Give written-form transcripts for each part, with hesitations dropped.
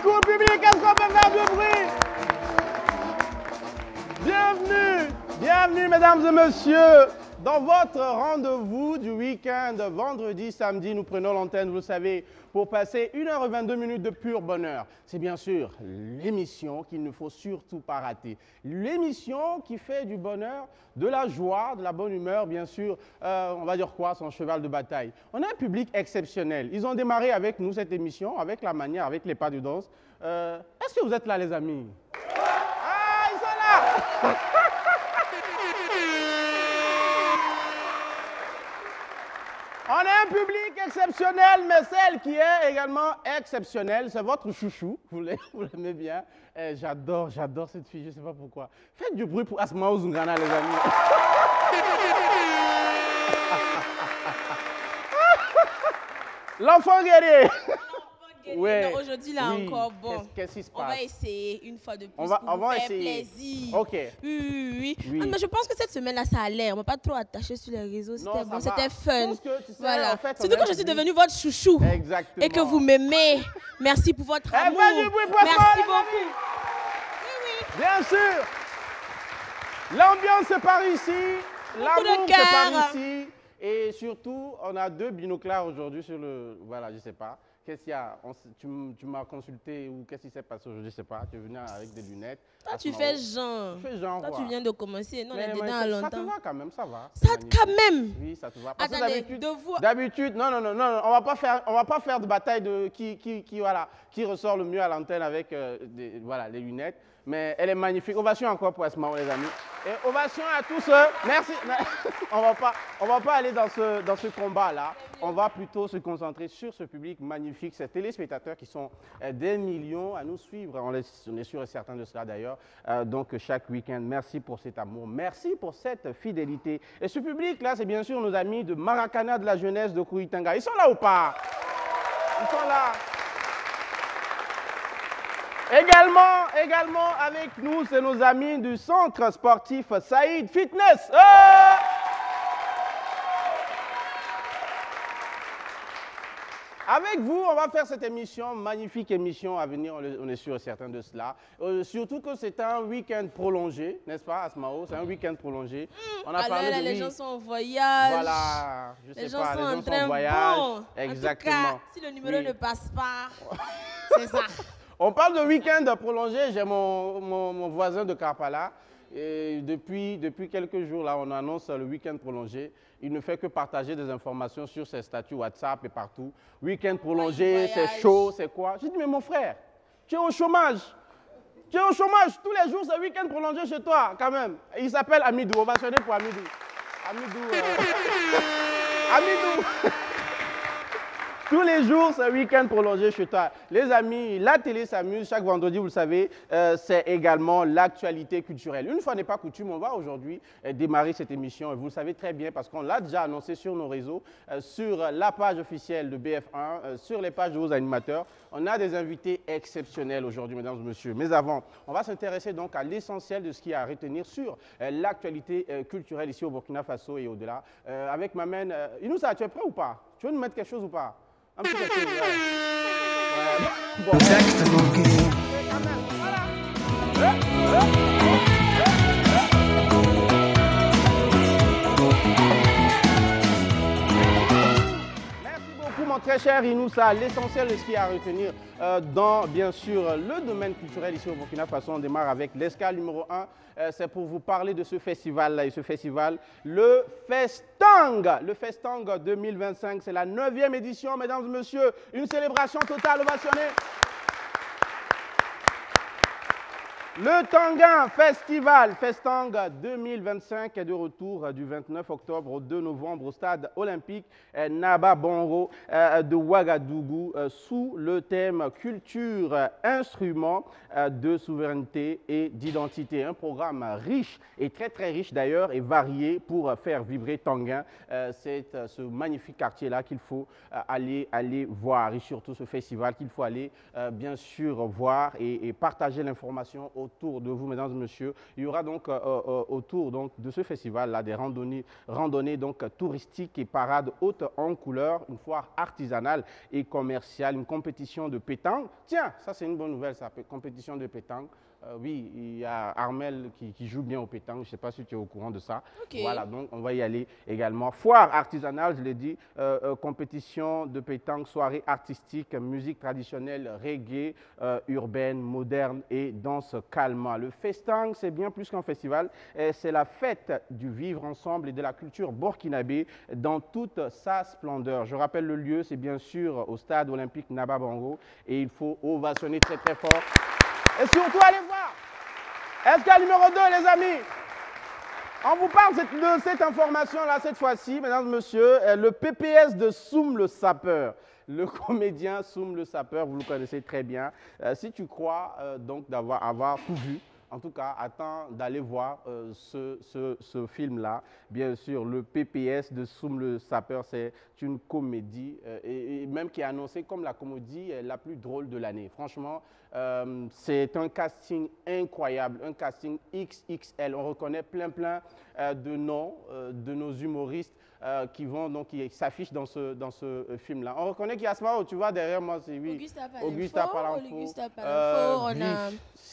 beaucoup, public. Est-ce qu'on peut faire du bruit? Bienvenue, bienvenue, mesdames et messieurs, dans votre rendez-vous du week-end. Vendredi, samedi, nous prenons l'antenne, vous le savez, pour passer 1h22 de pur bonheur. C'est bien sûr l'émission qu'il ne faut surtout pas rater. L'émission qui fait du bonheur, de la joie, de la bonne humeur, bien sûr. On va dire quoi, son cheval de bataille. On a un public exceptionnel. Ils ont démarré avec nous cette émission, avec la manière, avec les pas de danse. Est-ce que vous êtes là, les amis? Ah, ils sont là! On a un public exceptionnel, mais celle qui est également exceptionnelle, c'est votre chouchou. Vous l'aimez bien. J'adore cette fille, je ne sais pas pourquoi. Faites du bruit pour Asmao Zungana, les amis. L'enfant guerrier. Ouais. Aujourd'hui, là oui. encore, bon, qu'est-ce qui se passe? On va essayer une fois de plus on va faire essayer. Plaisir. Ok. Oui. Oui. Ah, mais je pense que cette semaine-là, ça allait. On ne va pas trop attacher sur les réseaux. C'était bon, c'était fun. Que, tu sais, voilà. en fait, surtout quand je suis devenue votre chouchou. Exactement. Et que vous m'aimez. Merci pour votre amour. Merci beaucoup. Oui. Bien sûr. L'ambiance, c'est par ici. L'amour, c'est par ici. Et surtout, on a deux binoclars aujourd'hui sur le... Voilà, je ne sais pas. Qu'est-ce qu'il y a? Tu m'as consulté ou qu'est-ce qui s'est passé aujourd'hui? Je ne sais pas. Tu es venu avec des lunettes. Toi, tu fais genre. Tu fais genre. Toi, tu viens de commencer. Non, on est dedans à longtemps. Ça te va quand même, ça va. Ça quand même? Oui, ça te va. Attendez, d'habitude, non, on va pas faire de bataille de qui ressort le mieux à l'antenne avec les lunettes. Mais elle est magnifique. Ovation encore pour Asmao, les amis. Et ovation à tous ceux. Merci. on va pas aller dans ce combat-là. On va plutôt se concentrer sur ce public magnifique, ces téléspectateurs qui sont des millions à nous suivre. On est sûr et certain de cela d'ailleurs. Donc chaque week-end, merci pour cet amour, merci pour cette fidélité. Et ce public-là, c'est bien sûr nos amis de Maracana de la jeunesse de Kouritanga. Ils sont là ou pas? Ils sont là. Également avec nous, c'est nos amis du centre sportif Saïd Fitness. Avec vous, on va faire cette émission, magnifique émission à venir, on est sûr et certain de cela. Surtout que c'est un week-end prolongé, n'est-ce pas, Asmao? C'est un week-end prolongé. On a parlé de... les gens sont en voyage. Voilà, je sais pas, les gens sont en voyage. Bon. Exactement. En tout cas, si le numéro ne passe pas, c'est ça. On parle de week-end prolongé. J'ai mon voisin de Karpala. Et depuis quelques jours, là, on annonce le week-end prolongé. Il ne fait que partager des informations sur ses statuts WhatsApp et partout. Week-end prolongé, c'est chaud, c'est quoi? J'ai dit, mais mon frère, tu es au chômage. Tu es au chômage. Tous les jours, c'est week-end prolongé chez toi, quand même. Il s'appelle Amidou. On va sonner pour Amidou. Amidou. Tous les jours, c'est un week-end prolongé chez toi. Les amis, la télé s'amuse. Chaque vendredi, vous le savez, c'est également l'actualité culturelle. Une fois n'est pas coutume, on va aujourd'hui démarrer cette émission. Et vous le savez très bien parce qu'on l'a déjà annoncé sur nos réseaux, sur la page officielle de BF1, sur les pages de vos animateurs. On a des invités exceptionnels aujourd'hui, mesdames et messieurs. Mais avant, on va s'intéresser donc à l'essentiel de ce qu'il y a à retenir sur l'actualité culturelle ici au Burkina Faso et au-delà. Avec ma main, Inoussa, tu es prêt ou pas? Tu veux nous mettre quelque chose ou pas? Un petit quelque chose, bon. Merci beaucoup, mon très cher Inoussa. L'essentiel de ce qu'il y a à retenir dans, bien sûr, le domaine culturel ici au Burkina Faso. On démarre avec l'escale numéro 1. C'est pour vous parler de ce festival-là. Et ce festival, le Festang. Le Festang 2025, c'est la 9e édition, mesdames et messieurs. Une célébration totale ovationnée. Le Tanguin Festival, Festang 2025 est de retour du 29 octobre au 2 novembre au stade olympique Naba Bongo de Ouagadougou sous le thème culture, instruments de souveraineté et d'identité. Un programme riche et très riche d'ailleurs et varié pour faire vibrer Tanguin. C'est ce magnifique quartier-là qu'il faut aller voir et surtout ce festival qu'il faut aller bien sûr voir et partager l'information autour de vous, mesdames et messieurs. Il y aura donc autour donc, de ce festival-là des randonnées donc, touristiques et parades hautes en couleurs, une foire artisanale et commerciale, une compétition de pétanque. Tiens, ça c'est une bonne nouvelle, ça, compétition de pétanque. Oui, il y a Armel qui joue bien au pétanque, je ne sais pas si tu es au courant de ça. Okay. Voilà, donc on va y aller également. Foire artisanale, je l'ai dit, compétition de pétanque, soirée artistique, musique traditionnelle, reggae, urbaine, moderne et danse calma. Le festin, c'est bien plus qu'un festival, c'est la fête du vivre ensemble et de la culture burkinabé dans toute sa splendeur. Je rappelle le lieu, c'est bien sûr au stade olympique Naba Bongo et il faut ovationner très très fort. Et surtout, allez voir. Escale numéro 2, les amis. On vous parle de cette information-là cette fois-ci, mesdames et messieurs, le PPS de Soum le sapeur. Le comédien Soum le sapeur, vous le connaissez très bien. Si tu crois donc avoir tout vu, en tout cas, attends d'aller voir ce film-là. Bien sûr, le PPS de Soum le sapeur, c'est une comédie, et même qui est annoncée comme la comédie la plus drôle de l'année. Franchement, c'est un casting incroyable, un casting XXL. On reconnaît plein de noms de nos humoristes qui s'affichent dans ce film-là. On reconnaît qu'il y a Asmao, tu vois, derrière moi, c'est oui. Augusta Palanfo.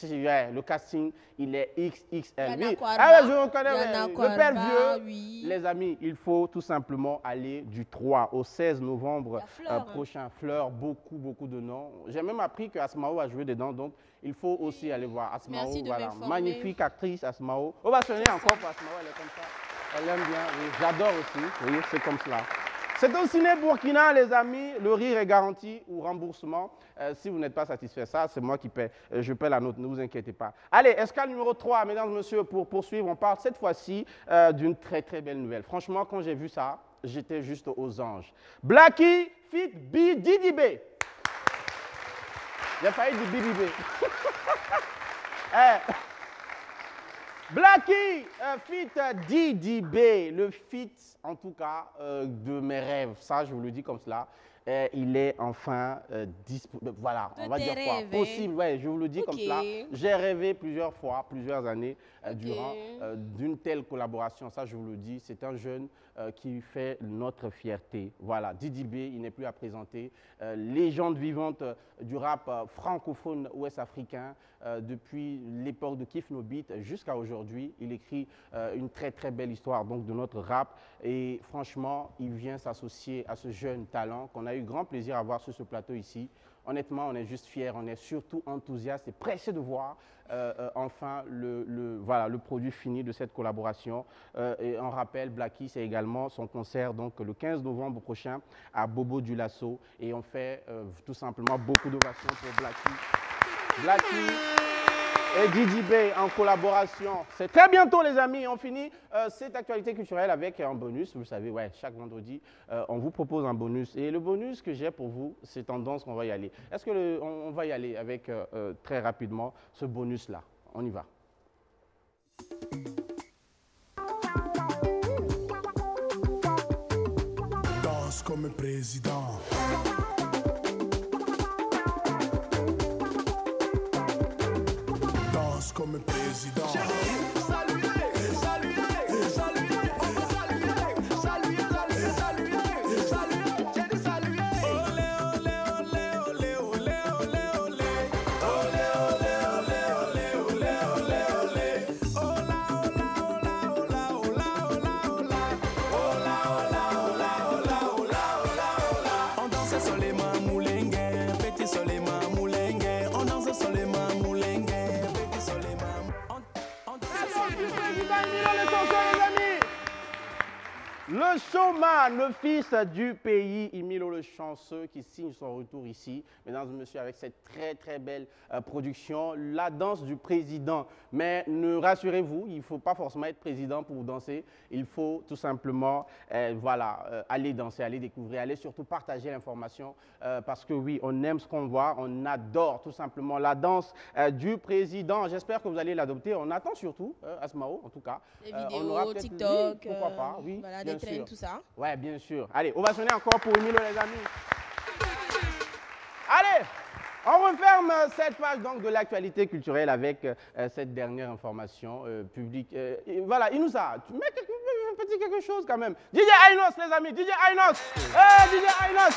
Le casting, il est XXL. Oui. Je reconnais le père vieux. Oui. Les amis, il faut tout simplement aller du 3 au 16 novembre prochain. Fleur, beaucoup de noms. J'ai même appris que Asmao a joué dedans, donc il faut aussi aller voir Asmao. Voilà. Magnifique actrice, Asmao. On va sonner encore pour Asmao, elle est comme ça. Elle aime bien, oui. J'adore aussi, oui, c'est comme cela. C'est au Ciné Burkina, les amis, le rire est garanti ou remboursement. Si vous n'êtes pas satisfait, ça, c'est moi qui paie. Je paie la note, ne vous inquiétez pas. Allez, escale numéro 3, mesdames et messieurs, pour poursuivre, on parle cette fois-ci d'une très belle nouvelle. Franchement, quand j'ai vu ça, j'étais juste aux anges. Blackie fit Didi B. J'ai failli dire Didi B. Blackie fit Didi B, le fit en tout cas de mes rêves, ça je vous le dis comme cela, il est enfin disponible, voilà, on va dire quoi, possible, ouais, je vous le dis comme cela. J'ai rêvé plusieurs fois, plusieurs années durant d'une telle collaboration, ça je vous le dis, c'est un jeune qui fait notre fierté. Voilà, Didi B, il n'est plus à présenter, légende vivante du rap francophone ouest-africain, depuis l'époque de Kif No Beat jusqu'à aujourd'hui. Il écrit une très belle histoire donc, de notre rap et franchement, il vient s'associer à ce jeune talent qu'on a eu grand plaisir à voir sur ce plateau ici. Honnêtement, on est juste fiers, on est surtout enthousiastes et pressés de voir enfin le produit fini de cette collaboration. Et on rappelle, Blackie, c'est également son concert donc, le 15 novembre prochain à Bobo Dioulasso. Et on fait tout simplement beaucoup d'ovations pour Blackie et Didi B en collaboration. C'est très bientôt, les amis. On finit cette actualité culturelle avec un bonus. Vous savez, ouais, chaque vendredi, on vous propose un bonus. Et le bonus que j'ai pour vous, c'est tendance qu'on va y aller. Est-ce qu'on va y aller avec très rapidement ce bonus-là? On y va. Danse comme un président. Comme un président. Le showman, le fils du pays, Emilio le chanceux, qui signe son retour ici, mesdames et messieurs, avec cette très belle production, la danse du président. Mais ne rassurez-vous, il ne faut pas forcément être président pour danser, il faut tout simplement aller danser, aller découvrir, aller surtout partager l'information, parce que oui, on aime ce qu'on voit, on adore tout simplement la danse du président. J'espère que vous allez l'adopter, on attend surtout, Asmao en tout cas. Les vidéos, on aura TikTok, pourquoi pas, oui, voilà, bien des trains, tout ça. Ouais, bien sûr. Allez, on va sonner encore pour Emilio, les amis. Allez, On referme cette page donc, de l'actualité culturelle avec cette dernière information publique. Voilà, Inoussa, tu mets quelque chose quand même. DJ Ainos, les amis, DJ Ainos. DJ Ainos.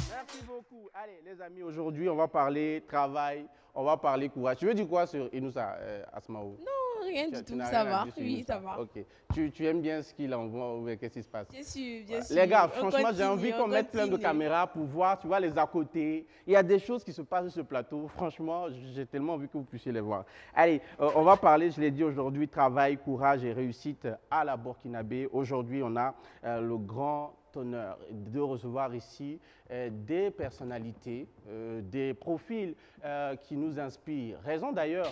Merci beaucoup. Allez, les amis, aujourd'hui, on va parler travail, on va parler courage. Tu veux dire quoi sur Inoussa, Asmao? Non, rien du tout, ça va. Oui, ça va. Ok. Tu aimes bien ce qu'il envoie ou qu'est-ce qui se passe? Bien sûr, bien sûr. Les gars, franchement, j'ai envie qu'on mette plein de caméras pour voir, tu vois, les à côté. Il y a des choses qui se passent sur ce plateau. Franchement, j'ai tellement envie que vous puissiez les voir. Allez, on va parler, je l'ai dit aujourd'hui, travail, courage et réussite à la Burkinabé. Aujourd'hui, on a le grand honneur de recevoir ici des personnalités, des profils qui nous inspirent. Raison d'ailleurs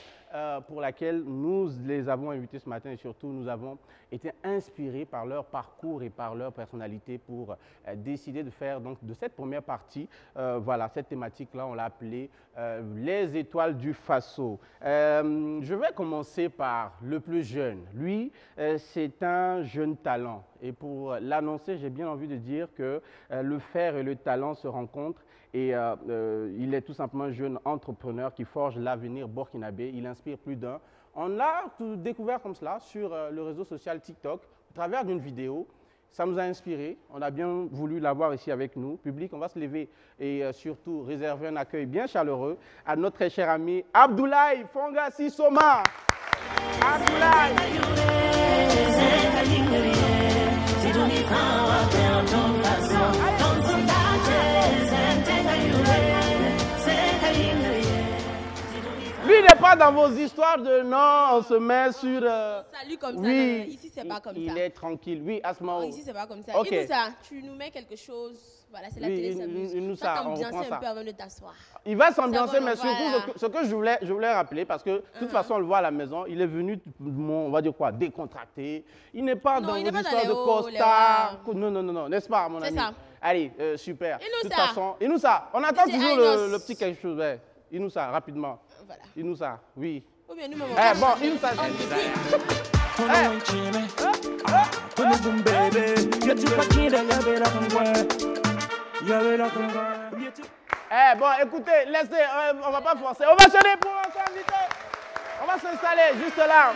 pour laquelle nous les avons invités ce matin et surtout nous avons été inspirés par leur parcours et par leur personnalité pour décider de faire donc de cette première partie, voilà, cette thématique-là, on l'a appelée les étoiles du Faso. Je vais commencer par le plus jeune. Lui, c'est un jeune talent. Et pour l'annoncer, j'ai bien envie de dire que le faire et le talent se rencontrent et il est tout simplement un jeune entrepreneur qui forge l'avenir burkinabé. Il inspire plus d'un. On l'a découvert comme cela sur le réseau social TikTok au travers d'une vidéo. Ça nous a inspiré. On a bien voulu l'avoir ici avec nous. Public, on va se lever et surtout réserver un accueil bien chaleureux à notre très cher ami Abdoulaye Fongassi Soma. Abdoulaye. Lui n'est pas dans vos histoires de non, on se met sur... Salut comme ça, oui, non, ici c'est pas comme ça. Il est tranquille, oui, Asma. Non, ici c'est pas comme ça. Okay. Inoussa, tu nous mets quelque chose, voilà, c'est la télé, ça amuse. Inoussa, on reprend ça. Un peu avant de t'asseoir. Il va s'ambiancer, mais surtout voilà. ce que je voulais rappeler, parce que de toute façon on le voit à la maison, il est venu, on va dire quoi, décontracté. Il n'est pas dans vos histoires de costard. Non, n'est-ce pas mon ami? C'est ça. Allez, super. Inoussa. De toute façon, Inoussa, on attend toujours le petit quelque chose. Ouais. Inoussa, rapidement. Voilà. Inoussa, oui. Ou bien nous, maman. Bon, Inoussa, bon, écoutez, laissez, on va pas forcer. On va sonner pour notre invité. On va s'installer juste là.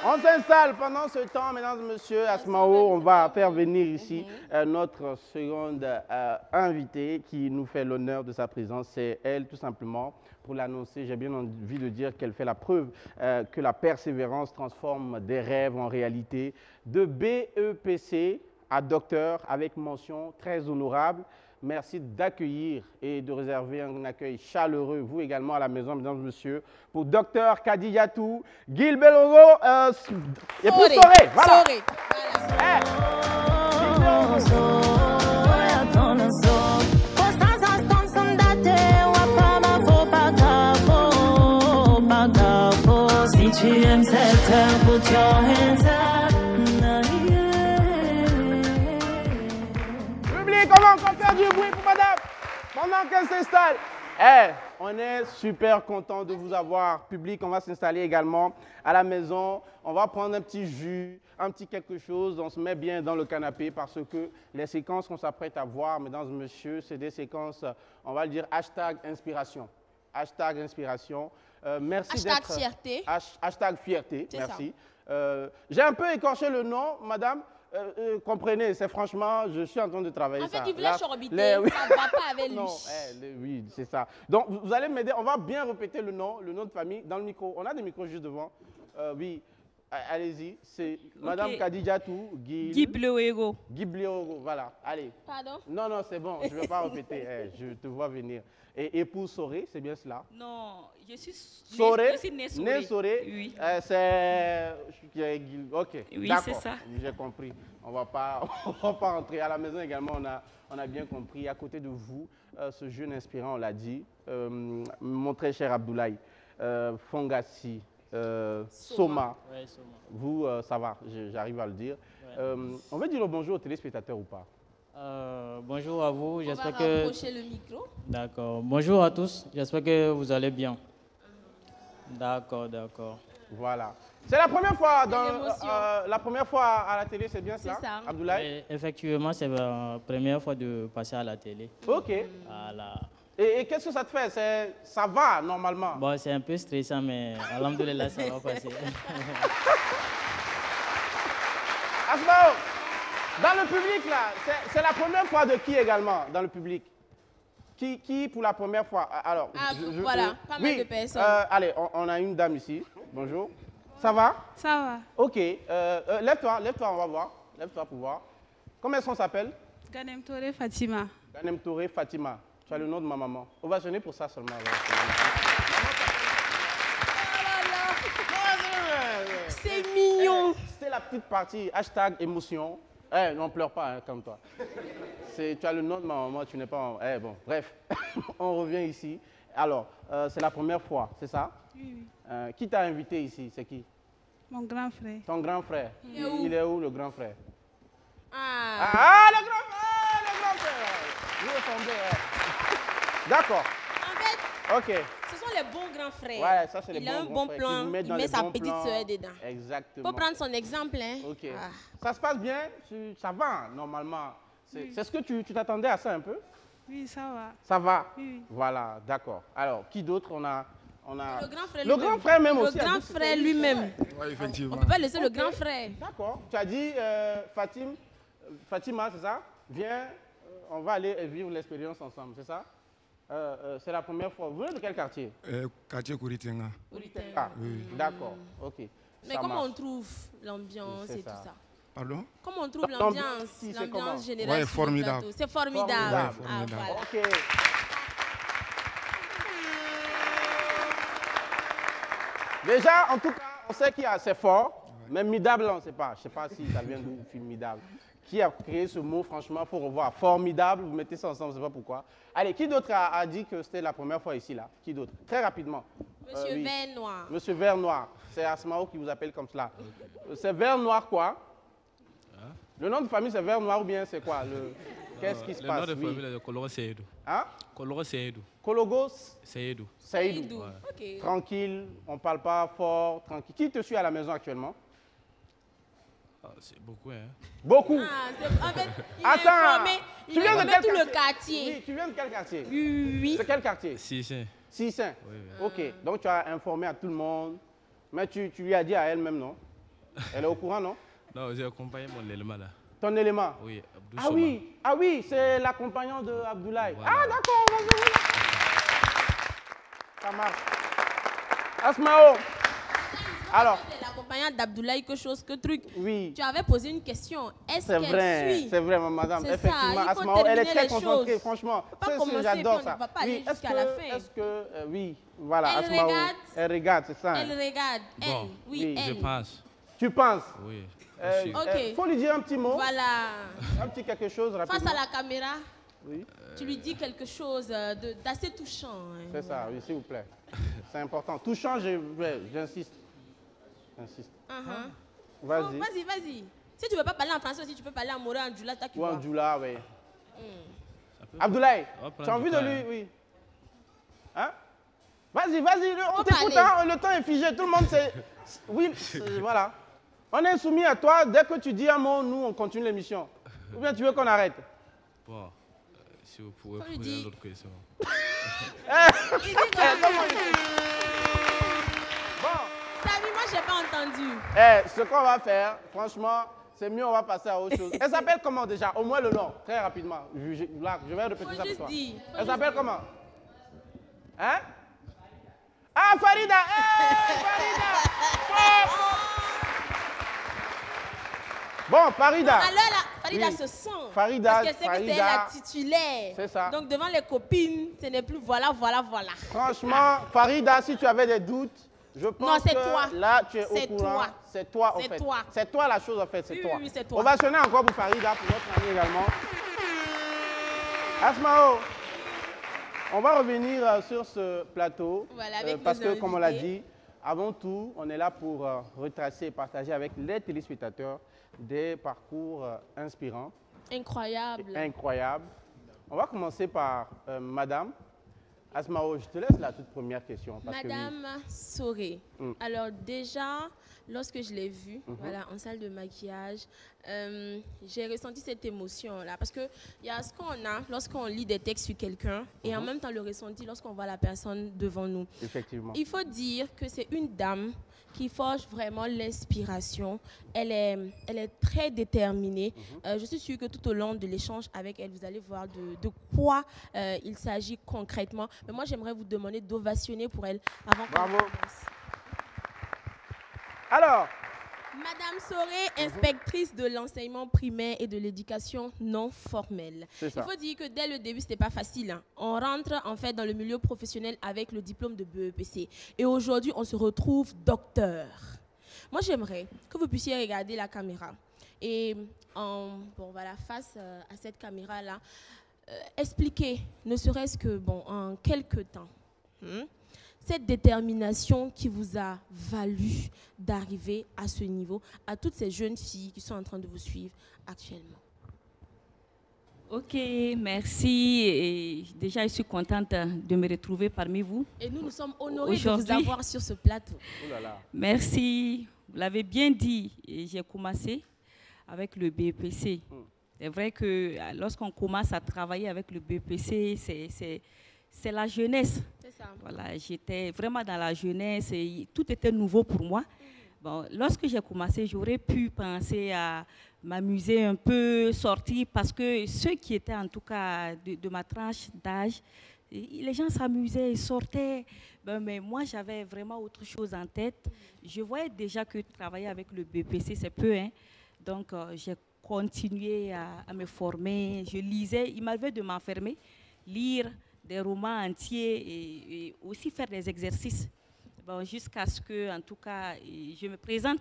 On s'installe pendant ce temps, mesdames et messieurs, Asmao, on va faire venir ici notre seconde invitée qui nous fait l'honneur de sa présence. C'est elle, tout simplement. Pour l'annoncer, j'ai bien envie de dire qu'elle fait la preuve que la persévérance transforme des rêves en réalité. De BEPC à docteur avec mention très honorable. Merci d'accueillir et de réserver un accueil chaleureux, vous également à la maison, mesdames et messieurs, pour Dr Kadidiatou Gilbelogo et pour Soré. Voilà. Soré. Si tu aimes cette heure, put your hands up. Comment on peut faire du bruit pour madame pendant qu'elle s'installe? On est super content de vous avoir, public. On va s'installer également à la maison. On va prendre un petit jus, un petit quelque chose. On se met bien dans le canapé parce que les séquences qu'on s'apprête à voir, mesdames et messieurs, c'est des séquences, on va le dire, hashtag inspiration. Hashtag inspiration. Merci d'être... Hashtag fierté. Hashtag fierté, merci. Ça. J'ai un peu écorché le nom, madame. Comprenez, c'est franchement, je suis en train de travailler ça. En fait, il voulait chorobiter, oui. ça ne va pas avec lui. Non, oui, c'est ça. Donc, vous allez m'aider, on va bien répéter le nom de famille dans le micro. On a des micros juste devant. Oui, allez-y, c'est Madame Kadidiatou Gilbelogo. Gilbelogo, voilà, allez. Pardon? Non, c'est bon, je ne vais pas répéter, je te vois venir. Et épouse Soré, c'est bien cela? Non, je suis née Soré. Oui. C'est... Ok, oui, c'est ça. J'ai compris. On va pas rentrer à la maison également. On a bien compris. À côté de vous, ce jeune inspirant, on l'a dit, mon très cher Abdoulaye Fongassi Soma. Ouais, Soma. Vous, ça va, j'arrive à le dire. Ouais. On veut dire le bonjour aux téléspectateurs ou pas? Bonjour à vous, j'espère que... On va rapprocher le micro. D'accord. Bonjour à tous, j'espère que vous allez bien. D'accord. Voilà. C'est la première fois l'émotion. la première fois à la télé, c'est bien cela, ça. Abdoulaye? Et effectivement, c'est la première fois de passer à la télé. Ok. Voilà. Et qu'est-ce que ça te fait? Ça va normalement? Bon, c'est un peu stressant, mais alhamdoulilah, ça va passer. Asmao, dans le public là, c'est la première fois de qui également dans le public? Qui pour la première fois? Alors, voilà, pas mal de personnes. Allez, on a une dame ici. Bonjour. Ça va? Ça va. Ok. Lève-toi, on va voir. Lève-toi pour voir. Comment est-ce qu'on s'appelle? Ganem Touré Fatima. Ganem Touré Fatima. Tu as le nom de ma maman. Ovationnez pour ça seulement. C'est mignon. C'était la petite partie, hashtag émotion. Non, pleure pas, hein, comme toi. Tu as le nom de ma maman, tu n'es pas... bon, bref, on revient ici. Alors, c'est la première fois, c'est ça? Oui. Qui t'a invité ici? C'est qui? Mon grand frère. Ton grand frère. Il est où, le grand frère? Le grand frère! Vous ressemblez, D'accord. En fait, Ok. ce sont les bons grands frères. Ouais, ça, c'est les Il a un bons bon frères qui plan, vous mettent il dans met les sa bons petite plans. soeur dedans. Exactement. Faut prendre son exemple, hein. Ok. Ça se passe bien? Ça va, normalement. C'est ce que tu t'attendais à ça un peu? Oui, ça va. Ça va? Oui. Voilà, d'accord. Alors, qui d'autre on a Le grand frère le lui-même. grand frère même aussi. Le grand frère lui-même. Oui, effectivement. On ne peut pas laisser le grand frère. D'accord. Tu as dit, Fatima, c'est ça? Viens, on va aller vivre l'expérience ensemble, c'est ça? C'est la première fois. Vous venez de quel quartier? Quartier Kouritenga. Ah, d'accord, ok. Mais Ça comment marche. on trouve l'ambiance C'est et tout ça. ça? Pardon? Comment on trouve L'ambiance l'ambiance ici, c'est comment? l'ambiance générale Ouais, sur le formidable. plateau? C'est formidable. Formidable. Ouais, formidable. Ah, voilà. Ok. Déjà, en tout cas, on sait qu'il y a c'est fort, mais midable, on ne sait pas. Je ne sais pas si ça vient d'où, midable. Qui a créé ce mot, franchement, il faut revoir. Formidable, vous mettez ça ensemble, je ne sais pas pourquoi. Allez, qui d'autre a dit que c'était la première fois ici, là? Qui d'autre? Très rapidement. Monsieur Oui. Vert Noir. Monsieur Vert Noir. C'est Asmao qui vous appelle comme cela. C'est Vert Noir quoi? Le nom de famille, c'est Vert Noir ou bien c'est quoi? Qu'est-ce qui se passe? Le nom de Oui. famille, c'est Koloro Seydou. Hein? Koloro Seydou. Kologos Seydou. Saïdou. Ouais. Ok. Tranquille, on ne parle pas fort, tranquille. Qui te suit à la maison actuellement? Ah, c'est beaucoup, hein. Beaucoup. Ah, en fait, il Attends, est informé, tu il viens de informé quel tout le Oui, quartier. tu viens de quel quartier? Oui. C'est quel quartier? Si, c'est. Sissin. Oui, oui. Ok, donc tu as informé à tout le monde, mais tu lui as dit à elle-même, non? Elle est au courant, non? Non, j'ai accompagné mon élément là. Ton élément? Oui, Abdou Ah Soma. oui, c'est l'accompagnant de Abdoulaye. Voilà. Ah d'accord, vas-y. Ça marche. Asmao. Alors, C'est l'accompagnant d'Abdoulaye, quelque chose, que truc. oui, Tu avais posé une question. Est-ce c'est qu'elle vrai, suit? c'est vrai, madame. C'est ça, Effectivement, il faut Asmao, elle est terminer très les concentrée, choses. franchement. Faut pas C'est- commencer, j'adore puis on ça. ne va pas Oui, aller est-ce jusqu'à que, la fin. est-ce que, oui, voilà, Elle Asmao, regarde. elle regarde, c'est ça. Elle hein. regarde. Elle. Bon. Oui, Oui, elle. Je pense. Tu penses? Oui. Ok. Faut lui dire un petit mot, Voilà. un petit quelque chose rapidement. Face à la caméra, Oui, tu lui dis quelque chose d'assez touchant. Hein. c'est ça, oui, s'il vous plaît. C'est important. Touchant, j'insiste. J'insiste. Oh, Vas-y. vas-y, vas-y. Si tu ne veux pas parler en français aussi, tu peux parler en moré, en djoula, t'as qui Ou en vois. djoula, oui. Abdoulaye, On va prendre tu as envie du de temps, lui, hein. oui. Hein? Vas-y, vas-y, on Faut t'écoute, parler. hein, le temps est figé, tout le monde sait. Oui, voilà. On est soumis à toi, dès que tu dis un mot, nous, on continue l'émission. Ou bien tu veux qu'on arrête? Bon, si vous pouvez On lui poser dit- l'autre question. Il dit quoi? Bon, Salut, moi, je n'ai pas entendu. ce qu'on va faire, franchement, c'est mieux, on va passer à autre chose. Elle s'appelle comment déjà? Au moins le nom, très rapidement. Là, je vais répéter Faut ça pour juste toi. dire, faut Elle juste s'appelle dire. comment? Hein? Ah, Farida! Hey, Farida! Bon, Farida. Alors là, Farida Oui. se sent. Farida, Parce qu'elle sait que c'est elle Farida. la titulaire. C'est ça. Donc devant les copines, ce n'est plus voilà, voilà, voilà. Franchement, Farida, si tu avais des doutes, je pense Non, c'est que toi. là, tu es C'est au courant. toi. C'est toi, en C'est fait. toi. C'est toi la chose, en fait. C'est Oui, toi. oui, c'est toi. On va sonner encore pour Farida, pour notre ami également. Asmao, on va revenir sur ce plateau. Voilà, avec parce nos que, comme on l'a invités. dit, avant tout, on est là pour retracer et partager avec les téléspectateurs des parcours inspirants. Incroyable. Incroyable. On va commencer par madame. Asmao, je te laisse la toute première question. Parce Madame Soré, alors déjà, lorsque je l'ai vue voilà, en salle de maquillage, j'ai ressenti cette émotion-là. Parce qu'il y a ce qu'on a lorsqu'on lit des textes sur quelqu'un et en même temps le ressenti lorsqu'on voit la personne devant nous. Effectivement. Il faut dire que c'est une dame qui forge vraiment l'inspiration. Elle est très déterminée. Je suis sûre que tout au long de l'échange avec elle, vous allez voir de quoi il s'agit concrètement. Mais moi, j'aimerais vous demander d'ovationner pour elle avant qu'on Bravo. commence. Alors, Madame Soré, inspectrice de l'enseignement primaire et de l'éducation non formelle. C'est ça. Il faut dire que dès le début, ce n'était pas facile. Hein. On rentre en fait dans le milieu professionnel avec le diplôme de BEPC. Et aujourd'hui, on se retrouve docteur. Moi, j'aimerais que vous puissiez regarder la caméra. Et voilà, face à cette caméra-là, expliquer, ne serait-ce que en quelques temps, cette détermination qui vous a valu d'arriver à ce niveau, à toutes ces jeunes filles qui sont en train de vous suivre actuellement. Ok, merci. Et déjà, je suis contente de me retrouver parmi vous. Et nous sommes honorés de vous avoir sur ce plateau. Oh là là. Merci. Vous l'avez bien dit. J'ai commencé avec le BEPC. C'est vrai que lorsqu'on commence à travailler avec le BEPC, c'est la jeunesse. Voilà, j'étais vraiment dans la jeunesse et tout était nouveau pour moi. Bon, lorsque j'ai commencé, j'aurais pu penser à m'amuser un peu, sortir, parce que ceux qui étaient en tout cas de ma tranche d'âge, les gens s'amusaient, ils sortaient. Mais moi, j'avais vraiment autre chose en tête. Je voyais déjà que travailler avec le BPC, c'est peu. Hein. Donc, j'ai continué à me former. Je lisais, il m'arrivait de m'enfermer, lire des romans entiers et aussi faire des exercices. Bon, jusqu'à ce que, en tout cas, je me présente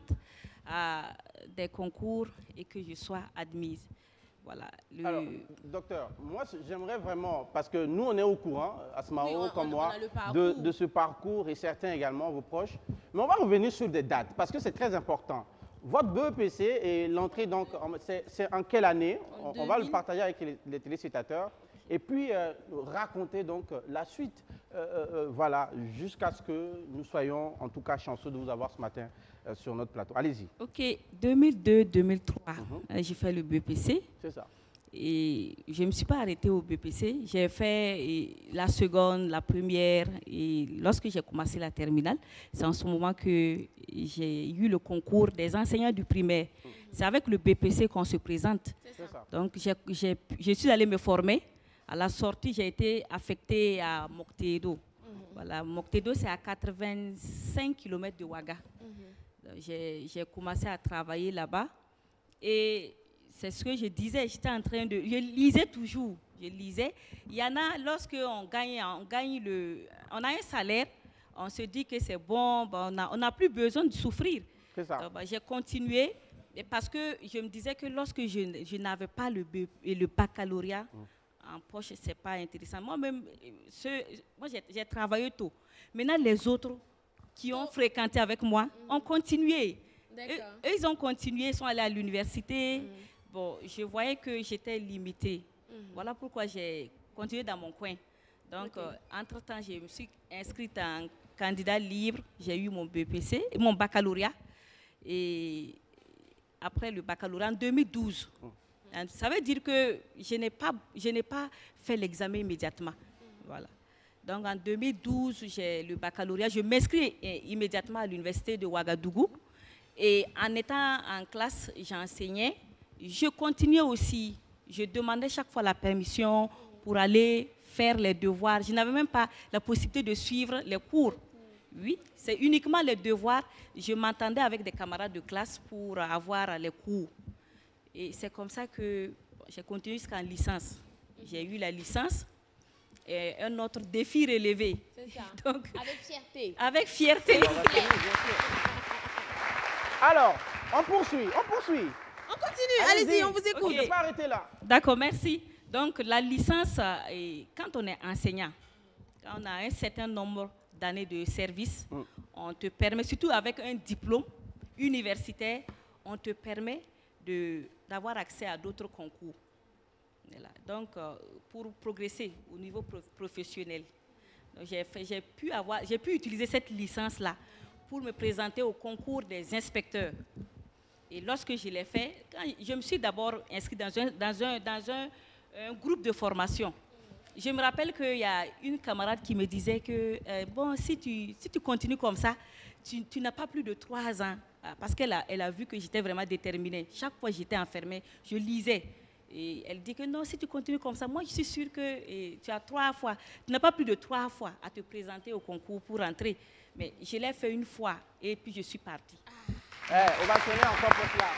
à des concours et que je sois admise. Voilà. Alors, docteur, moi, j'aimerais vraiment, parce que nous, on est au courant, Asmao, comme moi, de ce parcours et certains également, vos proches. Mais on va revenir sur des dates, parce que c'est très important. Votre BEPC et l'entrée, donc, c'est en quelle année? On va le partager avec les téléspectateurs. Et puis, raconter donc la suite, voilà, jusqu'à ce que nous soyons, en tout cas, chanceux de vous avoir ce matin sur notre plateau. Allez-y. OK, 2002-2003, j'ai fait le BEPC. C'est ça. Et je ne me suis pas arrêtée au BEPC. J'ai fait la seconde, la première. Et lorsque j'ai commencé la terminale, c'est en ce moment que j'ai eu le concours des enseignants du primaire. C'est avec le BEPC qu'on se présente. C'est ça. Donc, je suis allée me former. À la sortie, j'ai été affectée à Moctedo. Voilà, Moctedo, c'est à 85 km de Ouaga. J'ai commencé à travailler là-bas. Et c'est ce que je disais, j'étais en train de... Je lisais toujours, je lisais. Il y en a, lorsqu'on gagne on a un salaire, on se dit que c'est bon, on n'a plus besoin de souffrir. C'est ça. J'ai continué, parce que je me disais que lorsque je n'avais pas le baccalauréat, en poche, ce n'est pas intéressant. Moi-même, j'ai travaillé tôt. Maintenant, les autres qui ont fréquenté avec moi ont continué. Eux, ils ont continué, ils sont allés à l'université. Bon, je voyais que j'étais limitée. Voilà pourquoi j'ai continué dans mon coin. Donc, entre-temps, je me suis inscrite en candidat libre. J'ai eu mon BEPC, mon baccalauréat. Et après le baccalauréat, en 2012, ça veut dire que je n'ai pas fait l'examen immédiatement. Voilà. Donc, en 2012, j'ai le baccalauréat. Je m'inscris immédiatement à l'université de Ouagadougou. Et en étant en classe, j'enseignais. Je continuais aussi. Je demandais chaque fois la permission pour aller faire les devoirs. Je n'avais même pas la possibilité de suivre les cours. Oui, c'est uniquement les devoirs. Je m'entendais avec des camarades de classe pour avoir les cours. Et c'est comme ça que j'ai continué jusqu'en licence. J'ai eu la licence et un autre défi relevé. C'est ça. Donc, avec fierté. Avec fierté. Alors, on poursuit. On continue, allez-y, on vous écoute. On ne peut pas arrêter là. D'accord, merci. Donc, la licence, quand on est enseignant, quand on a un certain nombre d'années de service, on te permet, surtout avec un diplôme universitaire, on te permet d'avoir accès à d'autres concours. Voilà. Donc, pour progresser au niveau professionnel. Donc, j'ai pu utiliser cette licence-là pour me présenter au concours des inspecteurs. Et lorsque je l'ai fait, je me suis d'abord inscrite dans un groupe de formation. Je me rappelle qu'il y a une camarade qui me disait que bon, si tu continues comme ça, tu n'as pas plus de 3 ans. Parce qu'elle a vu que j'étais vraiment déterminée. Chaque fois que j'étais enfermée, je lisais. Et elle dit que non, si tu continues comme ça, moi je suis sûre que tu as 3 fois. Tu n'as pas plus de 3 fois à te présenter au concours pour entrer. Mais je l'ai fait une fois et puis je suis partie. On va sonner encore pour cela.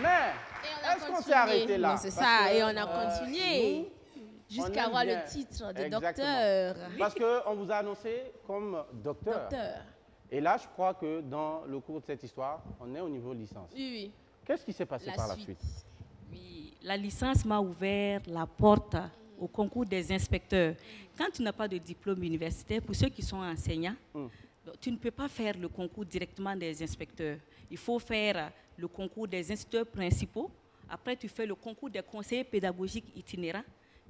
Mais, est-ce qu'on s'est arrêté là? Non, c'est ça, et on a continué jusqu'à avoir le titre de docteur. Parce qu'on vous a annoncé comme docteur. Et là, je crois que dans le cours de cette histoire, on est au niveau licence. Oui, oui. Qu'est-ce qui s'est passé par la suite? Oui, la licence m'a ouvert la porte au concours des inspecteurs. Quand tu n'as pas de diplôme universitaire, pour ceux qui sont enseignants, tu ne peux pas faire le concours directement des inspecteurs. Il faut faire le concours des inspecteurs principaux. Après, tu fais le concours des conseillers pédagogiques itinérants,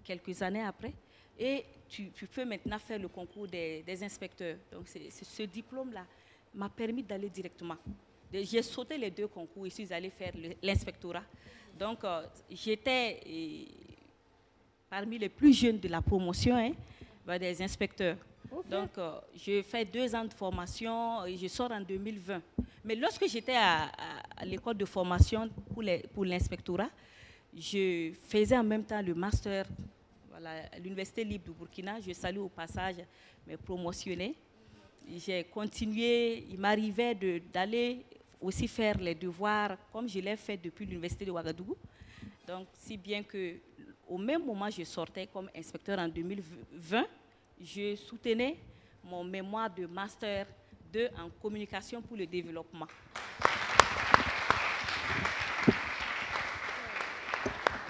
quelques années après. Et tu peux maintenant faire le concours des inspecteurs. Donc, ce diplôme-là m'a permis d'aller directement. J'ai sauté les 2 concours et suis allée faire l'inspectorat. Donc, j'étais parmi les plus jeunes de la promotion des inspecteurs. Okay. Donc, je fais 2 ans de formation et je sors en 2020. Mais lorsque j'étais à l'école de formation pour l'inspectorat, je faisais en même temps le master à l'Université libre du Burkina. Je salue au passage mes promotionnés. J'ai continué, il m'arrivait d'aller aussi faire les devoirs comme je l'ai fait depuis l'Université de Ouagadougou. Donc, si bien qu'au même moment je sortais comme inspecteur en 2020, je soutenais mon mémoire de Master 2 en communication pour le développement.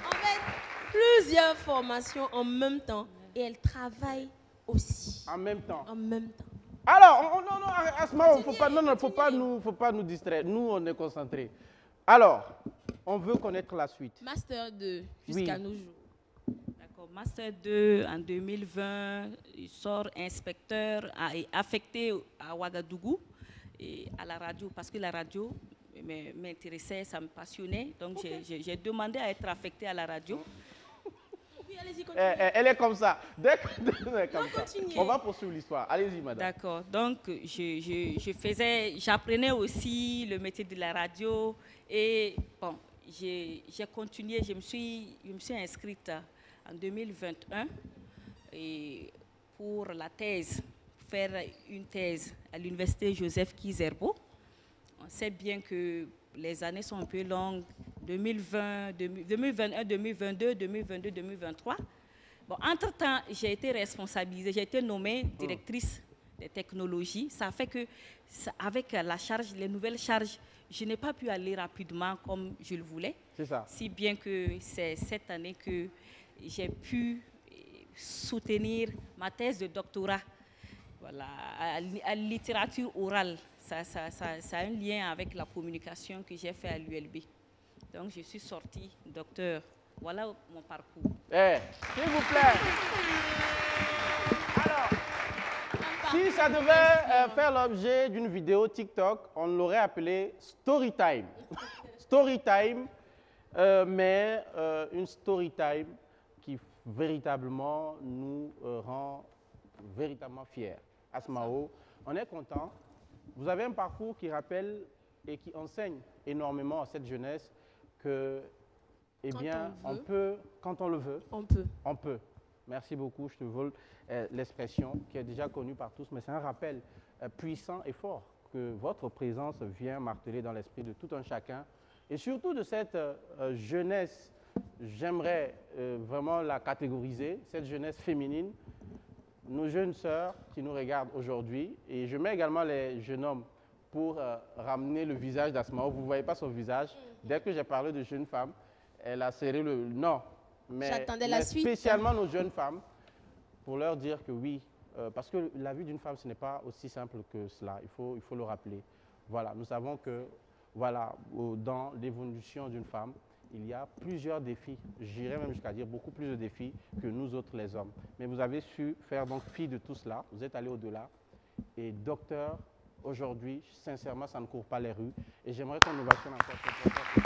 En fait, plusieurs formations en même temps et elle travaille aussi. En même temps. En même temps. Alors, non, Asma, faut pas nous distraire. Nous, on est concentrés. Alors, on veut connaître la suite. Master 2 jusqu'à nos jours. D'accord. Master 2 en 2020, il sort inspecteur et affecté à Ouagadougou et à la radio parce que la radio m'intéressait, ça me passionnait. Donc, j'ai demandé à être affecté à la radio. Elle est comme ça. On va poursuivre l'histoire. Allez-y, madame. D'accord. Donc, j'apprenais aussi le métier de la radio. Et bon, j'ai continué. Je me suis inscrite en 2021 et pour la thèse, faire une thèse à l'université Joseph Kizerbo. On sait bien que les années sont un peu longues. 2020, 2021, 2022, 2022, 2023. Bon, entre-temps, j'ai été responsabilisée, j'ai été nommée directrice des technologies. Ça fait que, avec les nouvelles charges, je n'ai pas pu aller rapidement comme je le voulais. C'est ça. Si bien que c'est cette année que j'ai pu soutenir ma thèse de doctorat à littérature orale. Ça a un lien avec la communication que j'ai fait à l'ULB. Donc, je suis sortie docteur. Voilà mon parcours. S'il vous plaît. Alors, si ça devait faire l'objet d'une vidéo TikTok, on l'aurait appelé Storytime. Storytime, mais une Storytime qui véritablement nous rend véritablement fiers. Asmao, on est content. Vous avez un parcours qui rappelle et qui enseigne énormément à cette jeunesse que, eh bien, on peut, quand on le veut, on peut. Merci beaucoup, je te vole l'expression qui est déjà connue par tous, mais c'est un rappel puissant et fort que votre présence vient marteler dans l'esprit de tout un chacun et surtout de cette jeunesse, j'aimerais vraiment la catégoriser, cette jeunesse féminine, nos jeunes sœurs qui nous regardent aujourd'hui, et je mets également les jeunes hommes pour ramener le visage d'Asmao. Vous ne voyez pas son visage. Dès que j'ai parlé de jeunes femmes, elle a serré le... Non, mais spécialement nos jeunes femmes, pour leur dire que oui, parce que la vie d'une femme, ce n'est pas aussi simple que cela. Il faut le rappeler. Voilà, nous savons que voilà, dans l'évolution d'une femme, il y a plusieurs défis. J'irais même jusqu'à dire beaucoup plus de défis que nous autres les hommes. Mais vous avez su faire donc fi de tout cela. Vous êtes allé au-delà. Et docteur, aujourd'hui, sincèrement, ça ne court pas les rues. Et j'aimerais qu'on ovationne encore cette porte.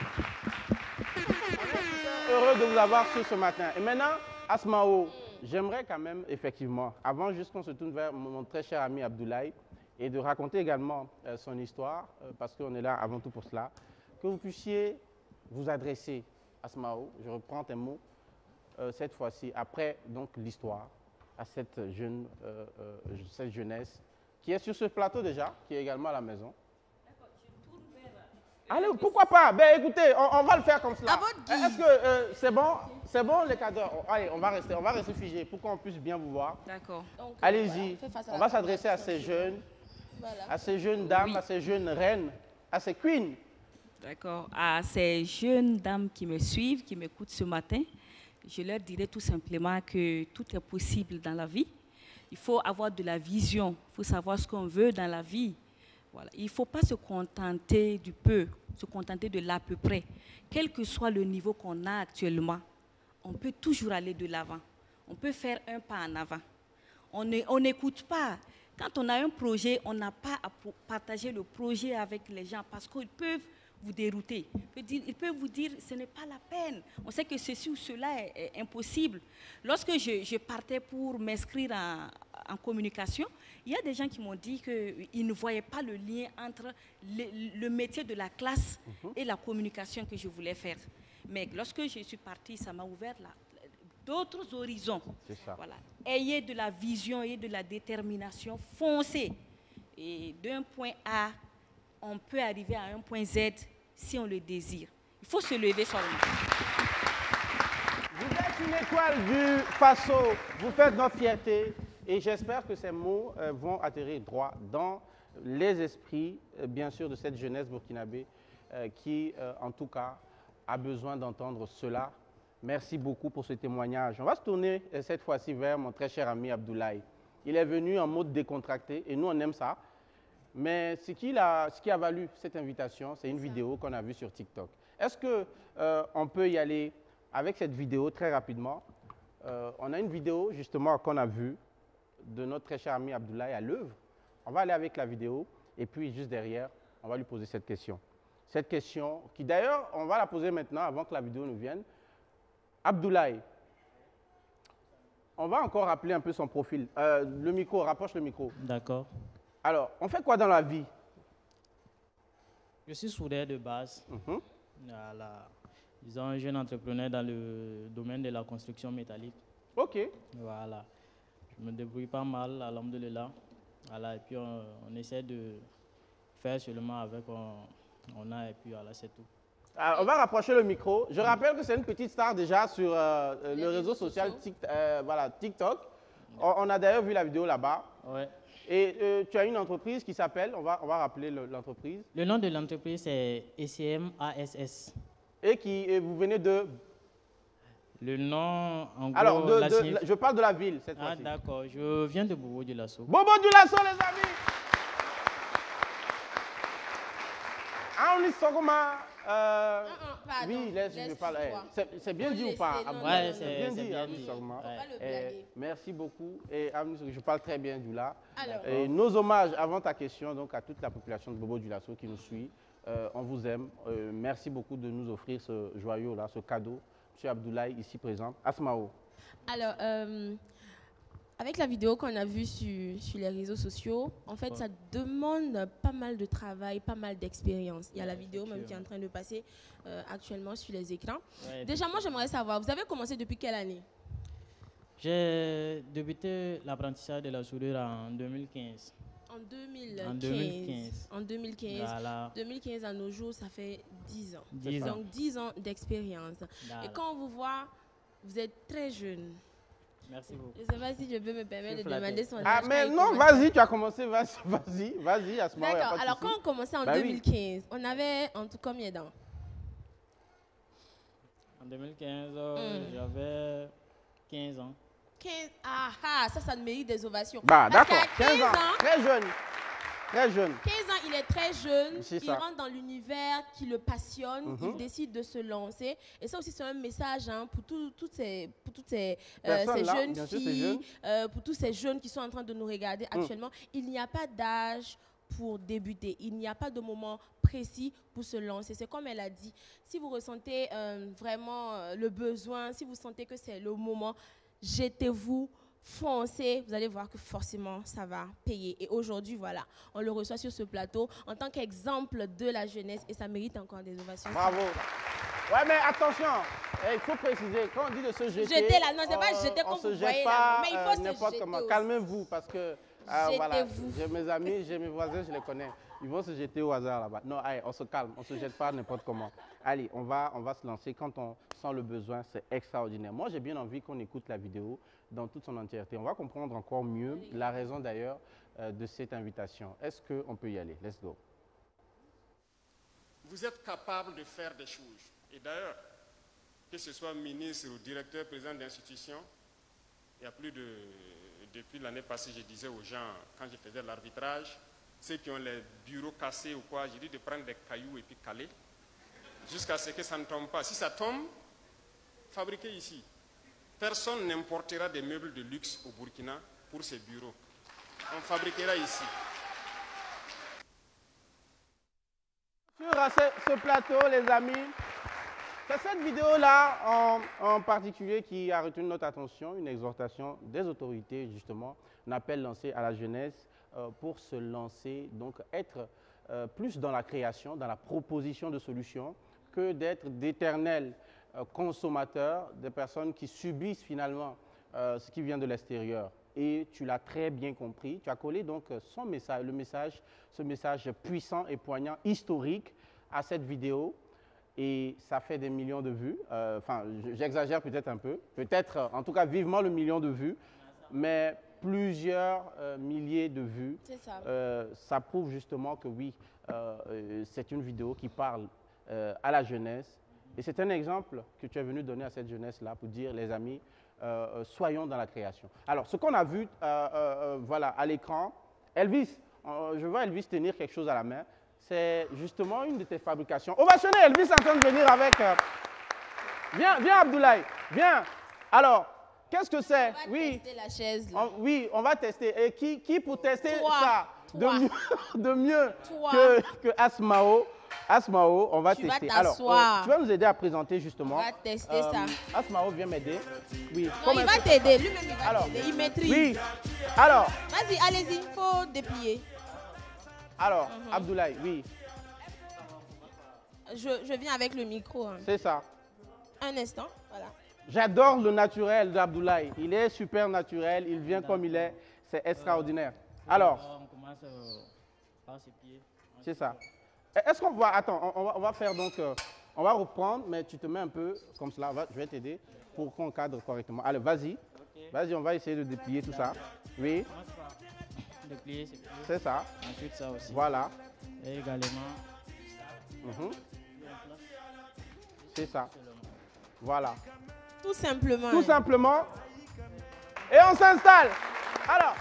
Heureux de vous avoir ce matin. Et maintenant, Asmao, j'aimerais quand même, effectivement, avant juste qu'on se tourne vers mon très cher ami Abdoulaye, et de raconter également son histoire, parce qu'on est là avant tout pour cela, que vous puissiez vous adresser, Asmao, je reprends tes mots, cette fois-ci, après donc l'histoire, à cette jeunesse, qui est sur ce plateau déjà, qui est également à la maison. Allez, pourquoi pas? Ben écoutez, on va le faire comme cela. Est-ce que c'est bon? C'est bon les cadeaux? Allez, on va rester figé pour qu'on puisse bien vous voir. D'accord. Allez-y, on va s'adresser à ces jeunes, à ces jeunes dames, Oui. à ces jeunes reines, à ces queens. D'accord. À ces jeunes dames qui me suivent, qui m'écoutent ce matin, je leur dirais tout simplement que tout est possible dans la vie. Il faut avoir de la vision, il faut savoir ce qu'on veut dans la vie. Voilà. Il ne faut pas se contenter du peu, se contenter de l'à peu près. Quel que soit le niveau qu'on a actuellement, on peut toujours aller de l'avant. On peut faire un pas en avant. On n'écoute pas. Quand on a un projet, on n'a pas à partager le projet avec les gens parce qu'ils peuvent vous dérouter. Ils peuvent vous dire ce n'est pas la peine. On sait que ceci ou cela est impossible. Lorsque je partais pour m'inscrire en communication, il y a des gens qui m'ont dit qu'ils ne voyaient pas le lien entre le métier de la classe et la communication que je voulais faire. Mais lorsque je suis partie, ça m'a ouvert d'autres horizons. C'est ça. Voilà. Ayez de la vision et de la détermination, foncez. Et d'un point A, on peut arriver à un point Z si on le désire. Il faut se lever sur le Vous êtes une étoile du Faso, vous faites notre fierté et j'espère que ces mots vont atterrir droit dans les esprits, bien sûr, de cette jeunesse burkinabé qui, en tout cas, a besoin d'entendre cela. Merci beaucoup pour ce témoignage. On va se tourner cette fois-ci vers mon très cher ami Abdoulaye. Il est venu en mode décontracté et nous, on aime ça. Mais ce qui a valu cette invitation, c'est une vidéo qu'on a vue sur TikTok. Est-ce qu'on peut y aller avec cette vidéo très rapidement? On a une vidéo justement qu'on a vue de notre très cher ami Abdoulaye à l'œuvre. On va aller avec la vidéo et puis juste derrière, on va lui poser cette question. Cette question qui d'ailleurs, on va la poser maintenant avant que la vidéo nous vienne. Abdoulaye, on va encore rappeler un peu son profil. Le micro, rapproche le micro. D'accord. Alors, on fait quoi dans la vie? Je suis soudeur de base. Voilà. Disons un jeune entrepreneur dans le domaine de la construction métallique. Ok. Voilà. Je me débrouille pas mal, alhamdoulilah. Voilà. Et puis on essaie de faire seulement avec on a et puis voilà, c'est tout. Alors, on va rapprocher le micro. Je rappelle que c'est une petite star déjà sur le réseau social TikTok. On a d'ailleurs vu la vidéo là-bas. Ouais. Et tu as une entreprise qui s'appelle, on va rappeler l'entreprise. Le nom de l'entreprise c'est ECM ASS. Et vous venez de... Le nom, en gros... Alors, je parle de la ville cette fois-ci. Ah d'accord, je viens de Bobo du Lasso. Bobo du Lasso, les amis. Pardon, oui, je parle. C'est bien dit ou pas? Ouais, c'est bien dit. Merci beaucoup. Et je parle très bien du là. Alors. Et nos hommages avant ta question donc à toute la population de Bobo du Lasso qui nous suit. On vous aime. Merci beaucoup de nous offrir ce joyau là, ce cadeau. Monsieur Abdoulaye ici présent. Asmao. Alors, avec la vidéo qu'on a vue sur les réseaux sociaux, en fait, ça demande pas mal de travail, pas mal d'expérience. Il y a la vidéo même qui est en train de passer actuellement sur les écrans. Ouais, déjà, moi, j'aimerais savoir, vous avez commencé depuis quelle année? J'ai débuté l'apprentissage de la soudure en 2015. En 2015. En 2015. Voilà. 2015 à nos jours, ça fait 10 ans. 10 ans. Donc 10 ans d'expérience. Et quand on vous voit, vous êtes très jeune. Merci beaucoup. Je ne sais pas si je peux me permettre de demander son âge. Ah, mais non, vas-y, tu as commencé, vas-y, à ce moment-là. D'accord, alors quand on commençait en 2015, on avait en tout combien d'ans? En 2015, j'avais 15 ans. 15, ça mérite des ovations. Bah, d'accord, 15 ans, très jeune. Très jeune. 15 ans, il est très jeune. C'est Il ça. rentre dans l'univers qui le passionne. Il décide de se lancer. Et ça aussi, c'est un message hein, pour toutes ces Personnes-là, jeunes bien sûr, ces filles, jeunes. pour tous ces jeunes qui sont en train de nous regarder actuellement. Il n'y a pas d'âge pour débuter. Il n'y a pas de moment précis pour se lancer. C'est comme elle a dit. Si vous ressentez vraiment le besoin, si vous sentez que c'est le moment, jetez-vous. Foncez, vous allez voir que forcément ça va payer. Et aujourd'hui, voilà, on le reçoit sur ce plateau en tant qu'exemple de la jeunesse et ça mérite encore des ovations. Bravo. Ouais, mais attention, il faut préciser, quand on dit de se jeter, Jeter là, non, c'est pas jeter on comme se vous jette voyez pas là, mais il faut se n'importe jeter comment. aussi. Calmez-vous parce que voilà, Jetez-vous. j'ai mes amis, j'ai mes voisins, je les connais. Ils vont se jeter au hasard là-bas. Non, allez, on se calme, on ne se jette pas n'importe comment. Allez, on va se lancer quand on sent le besoin, c'est extraordinaire. Moi, j'ai bien envie qu'on écoute la vidéo dans toute son entièreté. On va comprendre encore mieux la raison d'ailleurs de cette invitation. Est-ce qu'on peut y aller? Let's go. Vous êtes capable de faire des choses. Et d'ailleurs, que ce soit ministre ou directeur, président d'institution, il y a plus de... Depuis l'année passée, je disais aux gens, quand je faisais l'arbitrage, ceux qui ont les bureaux cassés ou quoi, j'ai dit de prendre des cailloux et puis caler, jusqu'à ce que ça ne tombe pas. Si ça tombe, fabriquez ici. Personne n'importera des meubles de luxe au Burkina pour ces bureaux. On fabriquera ici. Sur ce plateau, les amis, c'est cette vidéo-là en particulier qui a retenu notre attention, une exhortation des autorités, justement, un appel lancé à la jeunesse pour se lancer, donc être plus dans la création, dans la proposition de solutions, que d'être d'éternels consommateurs, des personnes qui subissent finalement ce qui vient de l'extérieur. Et tu l'as très bien compris, tu as collé donc son message, ce message puissant et poignant, historique à cette vidéo. Et ça fait des millions de vues. Enfin, j'exagère peut-être un peu. Peut-être, en tout cas, vivement le million de vues. Mais plusieurs milliers de vues. C'est ça. Ça prouve justement que oui, c'est une vidéo qui parle à la jeunesse. Et c'est un exemple que tu es venu donner à cette jeunesse-là pour dire, les amis, soyons dans la création. Alors, ce qu'on a vu voilà, à l'écran, Elvis, je vois Elvis tenir quelque chose à la main. C'est justement une de tes fabrications. Ovationnez, Elvis est en train de venir avec... Viens Abdoulaye, viens. Alors, qu'est-ce que c'est? Oui. Tester la chaise, là. Oui, on va tester. Et qui pour tester Toi. ça de mieux Toi. que Asmao? Asmao, on va Tu vas tester. t'asseoir. Tu vas nous aider à présenter justement. On va tester ça. Asmao, viens m'aider. Oui. Non, il va t'aider. Lui-même, il va Alors, t'aider. Il maîtrise. Oui. Alors, Vas-y, allez-y. Il faut déplier. alors, Abdoulaye, oui, Je viens avec le micro. Hein. c'est ça. Un instant. Voilà. J'adore le naturel d'Abdoulaye. Il est super naturel, il vient comme il est. C'est extraordinaire. Alors, On commence par ses pieds. c'est ça. Est-ce qu'on va... Attends, on va faire donc... on va reprendre, mais tu te mets un peu comme cela. Je vais t'aider pour qu'on cadre correctement. Allez, vas-y. Vas-y, on va essayer de déplier tout ça. Oui, On commence par déplier ses pieds. c'est ça. Ensuite, ça aussi. Voilà. Et également, Mhm. C'est ça. Voilà. Tout simplement. Tout simplement. Et on s'installe. Alors,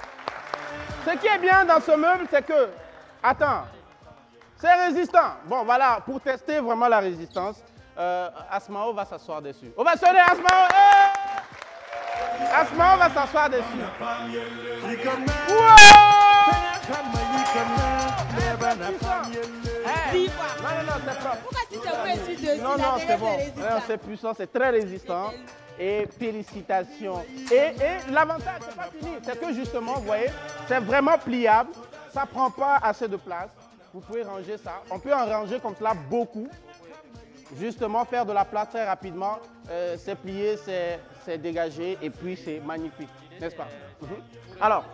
ce qui est bien dans ce meuble, c'est que... Attends. C'est résistant. Bon, voilà, pour tester vraiment la résistance, Asmao va s'asseoir dessus. On va sonner Asmao. Hey! Asmao va s'asseoir dessus. Hey! Non, c'est propre. Pourquoi si c'est vrai dessus dessus? Non, la c'est télé, bon. résistant. Non, c'est puissant, c'est très résistant. Et félicitations. Et l'avantage, c'est pas fini. C'est que justement, vous voyez, c'est vraiment pliable. Ça ne prend pas assez de place. Vous pouvez ranger ça. On peut en ranger comme cela beaucoup. Justement, faire de la place très rapidement. C'est plié, c'est dégagé et puis c'est magnifique. N'est-ce pas? Alors.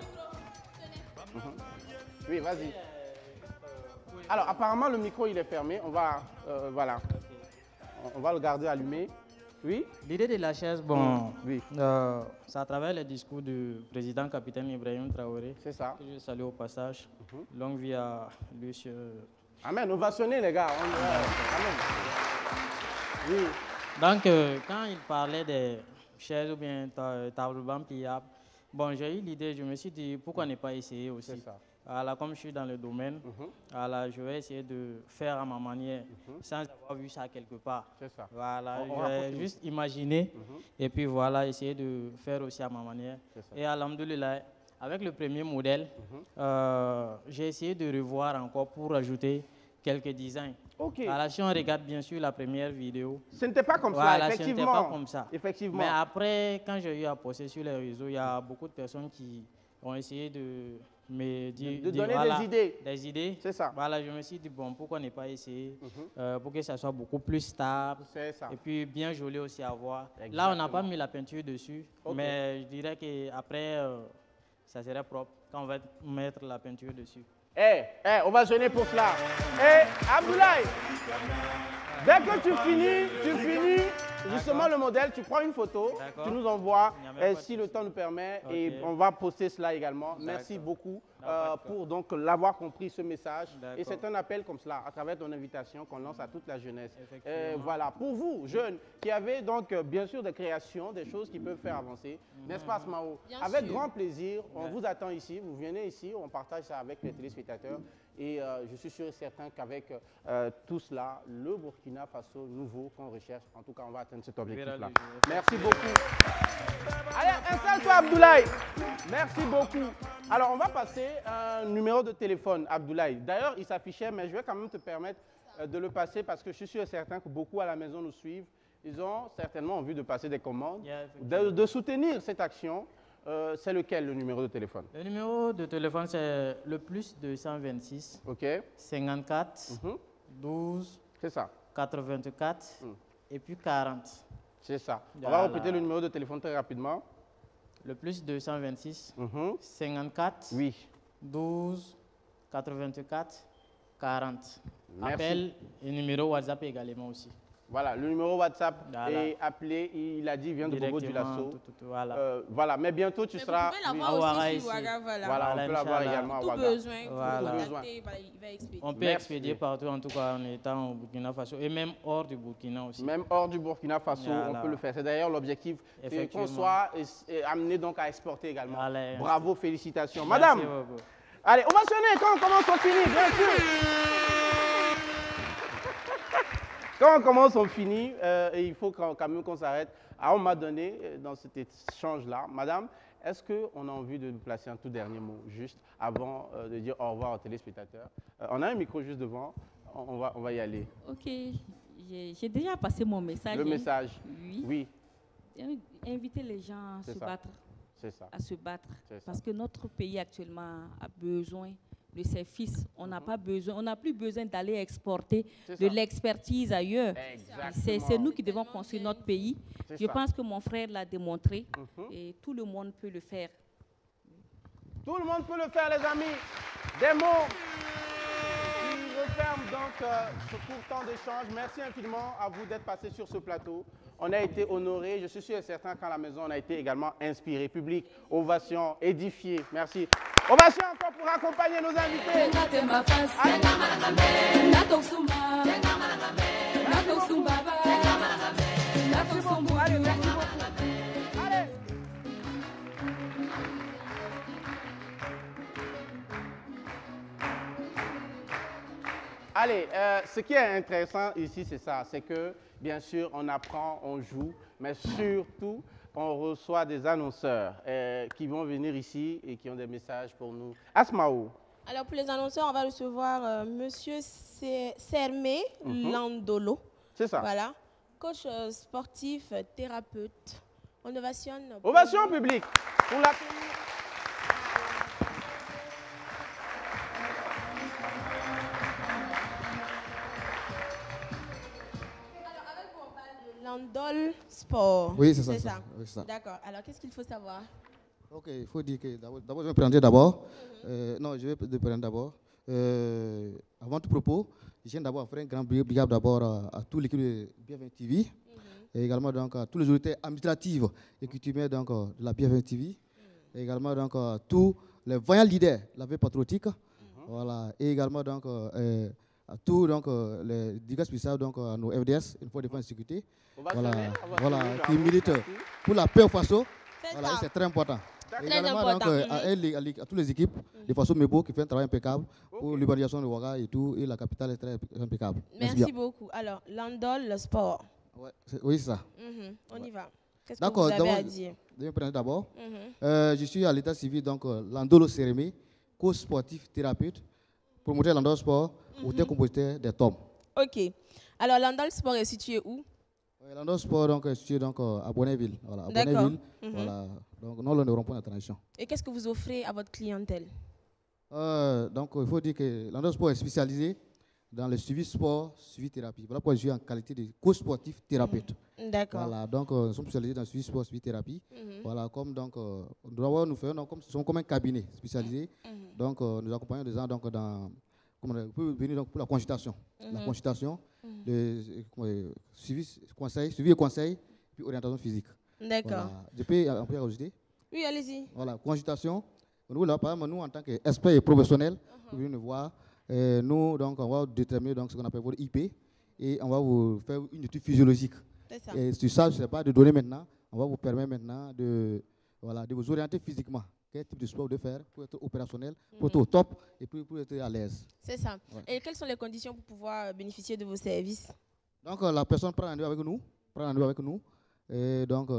Oui, vas-y. Alors, apparemment, le micro, il est fermé. On va, voilà. On va le garder allumé. Oui? l'idée de la chaise, bon, Oui, c'est à travers le discours du président capitaine Ibrahim Traoré, c'est ça. que je salue au passage. Longue vie à lui. Amen. Ovationnez, les gars. Amen. Oui. Donc, quand il parlait des chaises ou bien tables bancs pliables, bon, j'ai eu l'idée, je me suis dit, pourquoi ne pas essayer aussi? C'est ça. voilà, comme je suis dans le domaine, voilà, je vais essayer de faire à ma manière, sans avoir vu ça quelque part. C'est ça. Voilà, On je vais juste imaginer, et puis voilà, essayer de faire aussi à ma manière. Et alhamdoulilah, avec le premier modèle, j'ai essayé de revoir encore pour ajouter quelques designs. Ok. Alors, si on regarde bien sûr la première vidéo, Ce n'était pas comme voilà, ça, effectivement. Ce n'était pas comme ça. Effectivement. Mais après, quand j'ai eu à poster sur les réseaux, il y a beaucoup de personnes qui ont essayé de me dire... De donner voilà, des idées. Des idées. C'est ça. Voilà, je me suis dit, bon, pourquoi ne pas essayer pour que ça soit beaucoup plus stable. C'est ça. Et puis bien joli aussi à voir. Exactement. Là, on n'a pas mis la peinture dessus, mais je dirais qu'après, ça serait propre quand on va mettre la peinture dessus. On va jeûner pour cela. Abdoulaye, dès que tu finis justement le modèle, tu prends une photo, tu nous envoies, si le temps nous permet, et on va poster cela également. Merci beaucoup pour donc l'avoir compris ce message. Et c'est un appel comme cela, à travers ton invitation, qu'on lance à toute la jeunesse. Voilà, pour vous, jeunes, qui avez donc bien sûr des créations, des choses qui peuvent faire avancer, n'est-ce pas, Asmao? Avec grand plaisir, on vous attend ici, vous venez ici, on partage ça avec les téléspectateurs. Et je suis sûr et certain qu'avec tout cela, le Burkina Faso nouveau qu'on recherche, en tout cas, on va atteindre cet objectif-là. Merci beaucoup. Allez, installe-toi, Abdoulaye. Merci beaucoup. Alors, on va passer un numéro de téléphone, Abdoulaye. D'ailleurs, il s'affichait, mais je vais quand même te permettre de le passer parce que je suis sûr et certain que beaucoup à la maison nous suivent. Ils ont certainement envie de passer des commandes, de soutenir cette action. C'est lequel le numéro de téléphone? Le numéro de téléphone, c'est le plus 226 54 12 84 et puis 40. C'est ça. On va répéter le numéro de téléphone très rapidement. Le plus 226 54 12 84 40. Merci. Appel et numéro WhatsApp également aussi. Voilà, le numéro WhatsApp est appelé, il a dit, il vient de Bobo du Lasso. Voilà, mais bientôt tu seras... Vous pouvez l'avoir aussi sur Ouaga, voilà, on peut l'avoir également à Ouaga. Tout besoin, il va expédier. On peut expédier partout, en tout cas en étant au Burkina Faso, et même hors du Burkina aussi. Même hors du Burkina Faso, on peut le faire. C'est d'ailleurs l'objectif, qu'on soit amené donc à exporter également. Bravo, félicitations. Madame, allez, ovationnez quand on commence, on finit, bien sûr. Quand on commence, on finit, et il faut quand même qu'on s'arrête. À un moment donné, dans cet échange-là, madame, est-ce qu'on a envie de placer un tout dernier mot, juste avant de dire au revoir aux téléspectateurs? On a un micro juste devant, on va y aller. Ok, j'ai déjà passé mon message. Le message? Oui. Inviter les gens à se battre. C'est ça. À se battre. Parce que notre pays actuellement a besoin de ses fils. On n'a pas besoin, on n'a plus besoin d'aller exporter de l'expertise ailleurs. C'est nous qui devons construire notre pays. Je pense que mon frère l'a démontré et tout le monde peut le faire. Tout le monde peut le faire, les amis. Des mots qui referment donc ce court temps d'échange. Merci infiniment à vous d'être passé sur ce plateau. On a été honorés, je suis sûr et certain qu'à la maison, on a été également inspiré. Public, ovation, édifié. Merci. Ovation encore pour accompagner nos invités. Merci beaucoup. Allez, merci beaucoup. Allez. Allez, ce qui est intéressant ici, c'est ça. C'est que, bien sûr, on apprend, on joue, mais surtout, on reçoit des annonceurs qui vont venir ici et qui ont des messages pour nous. Asmao. Alors, pour les annonceurs, on va recevoir Monsieur Sermé Landolo. C'est ça. Voilà. Coach sportif, thérapeute. On ovationne. Ovation publique pour la... Landol Sport. Oui, c'est ça. Oui, d'accord. Alors, qu'est-ce qu'il faut savoir? Ok, il faut dire que d'abord, je vais me présenter d'abord. Non, je vais me présenter d'abord. Avant tout propos, je viens d'abord faire un grand brigade d'abord à toute l'équipe de BFM TV et également donc à toutes les autorités administratives et coutumières donc de la BFM TV et également donc à tous les vaillants leaders de la vie patriotique, voilà, et également donc à tous donc les dégâts spéciaux donc à nos FDS, une fois de défense et sécurité, voilà, qui militent pour la paix au Faso. Voilà, c'est très important. Et également donc, à toutes les équipes, de façon Mebo qui fait un travail impeccable pour l'urbanisation de Ouaga et tout, et la capitale est très impeccable. Merci beaucoup. Alors, Landol, le sport. Ouais, oui, c'est ça. On y va. Qu'est-ce que vous avez à dire? D'abord, je suis à l'état civil, donc Landolo Sérémé, coach sportif, thérapeute, promoteur Landol Sport, auteur compositeur des tomes. Ok. Alors, Landol Sport est situé où? Landol Sport donc, est situé donc, à Bonneville. Voilà, à D'accord. Voilà, donc non loin de rond-point d'intervention. Et qu'est-ce que vous offrez à votre clientèle? Donc, il faut dire que Landol Sport est spécialisé dans le suivi sport, suivi thérapie. Voilà pourquoi je suis en qualité de coach sportif thérapeute. D'accord. Voilà, donc nous sommes spécialisés dans le suivi sport, suivi thérapie. Voilà, comme donc nous faisons donc, comme un cabinet spécialisé. Donc nous accompagnons les gens donc dans pour venir donc pour la consultation. La consultation, le suivi et conseil, puis orientation physique. D'accord. Voilà. Je peux ajouter? Oui, allez-y. Voilà, consultation. Nous, là, par exemple, nous, en tant qu'experts et professionnels, vous venez nous voir. Nous, donc, on va déterminer donc, ce qu'on appelle votre IP et on va vous faire une étude physiologique. C'est ça. Et sur ça, je ne sais pas de donner maintenant. On va vous permettre maintenant de vous orienter physiquement. Quel type de sport vous devez faire pour être opérationnel, pour être au top et pour être à l'aise. C'est ça. Ouais. Et quelles sont les conditions pour pouvoir bénéficier de vos services? Donc, la personne prend rendez-vous avec nous. Et donc,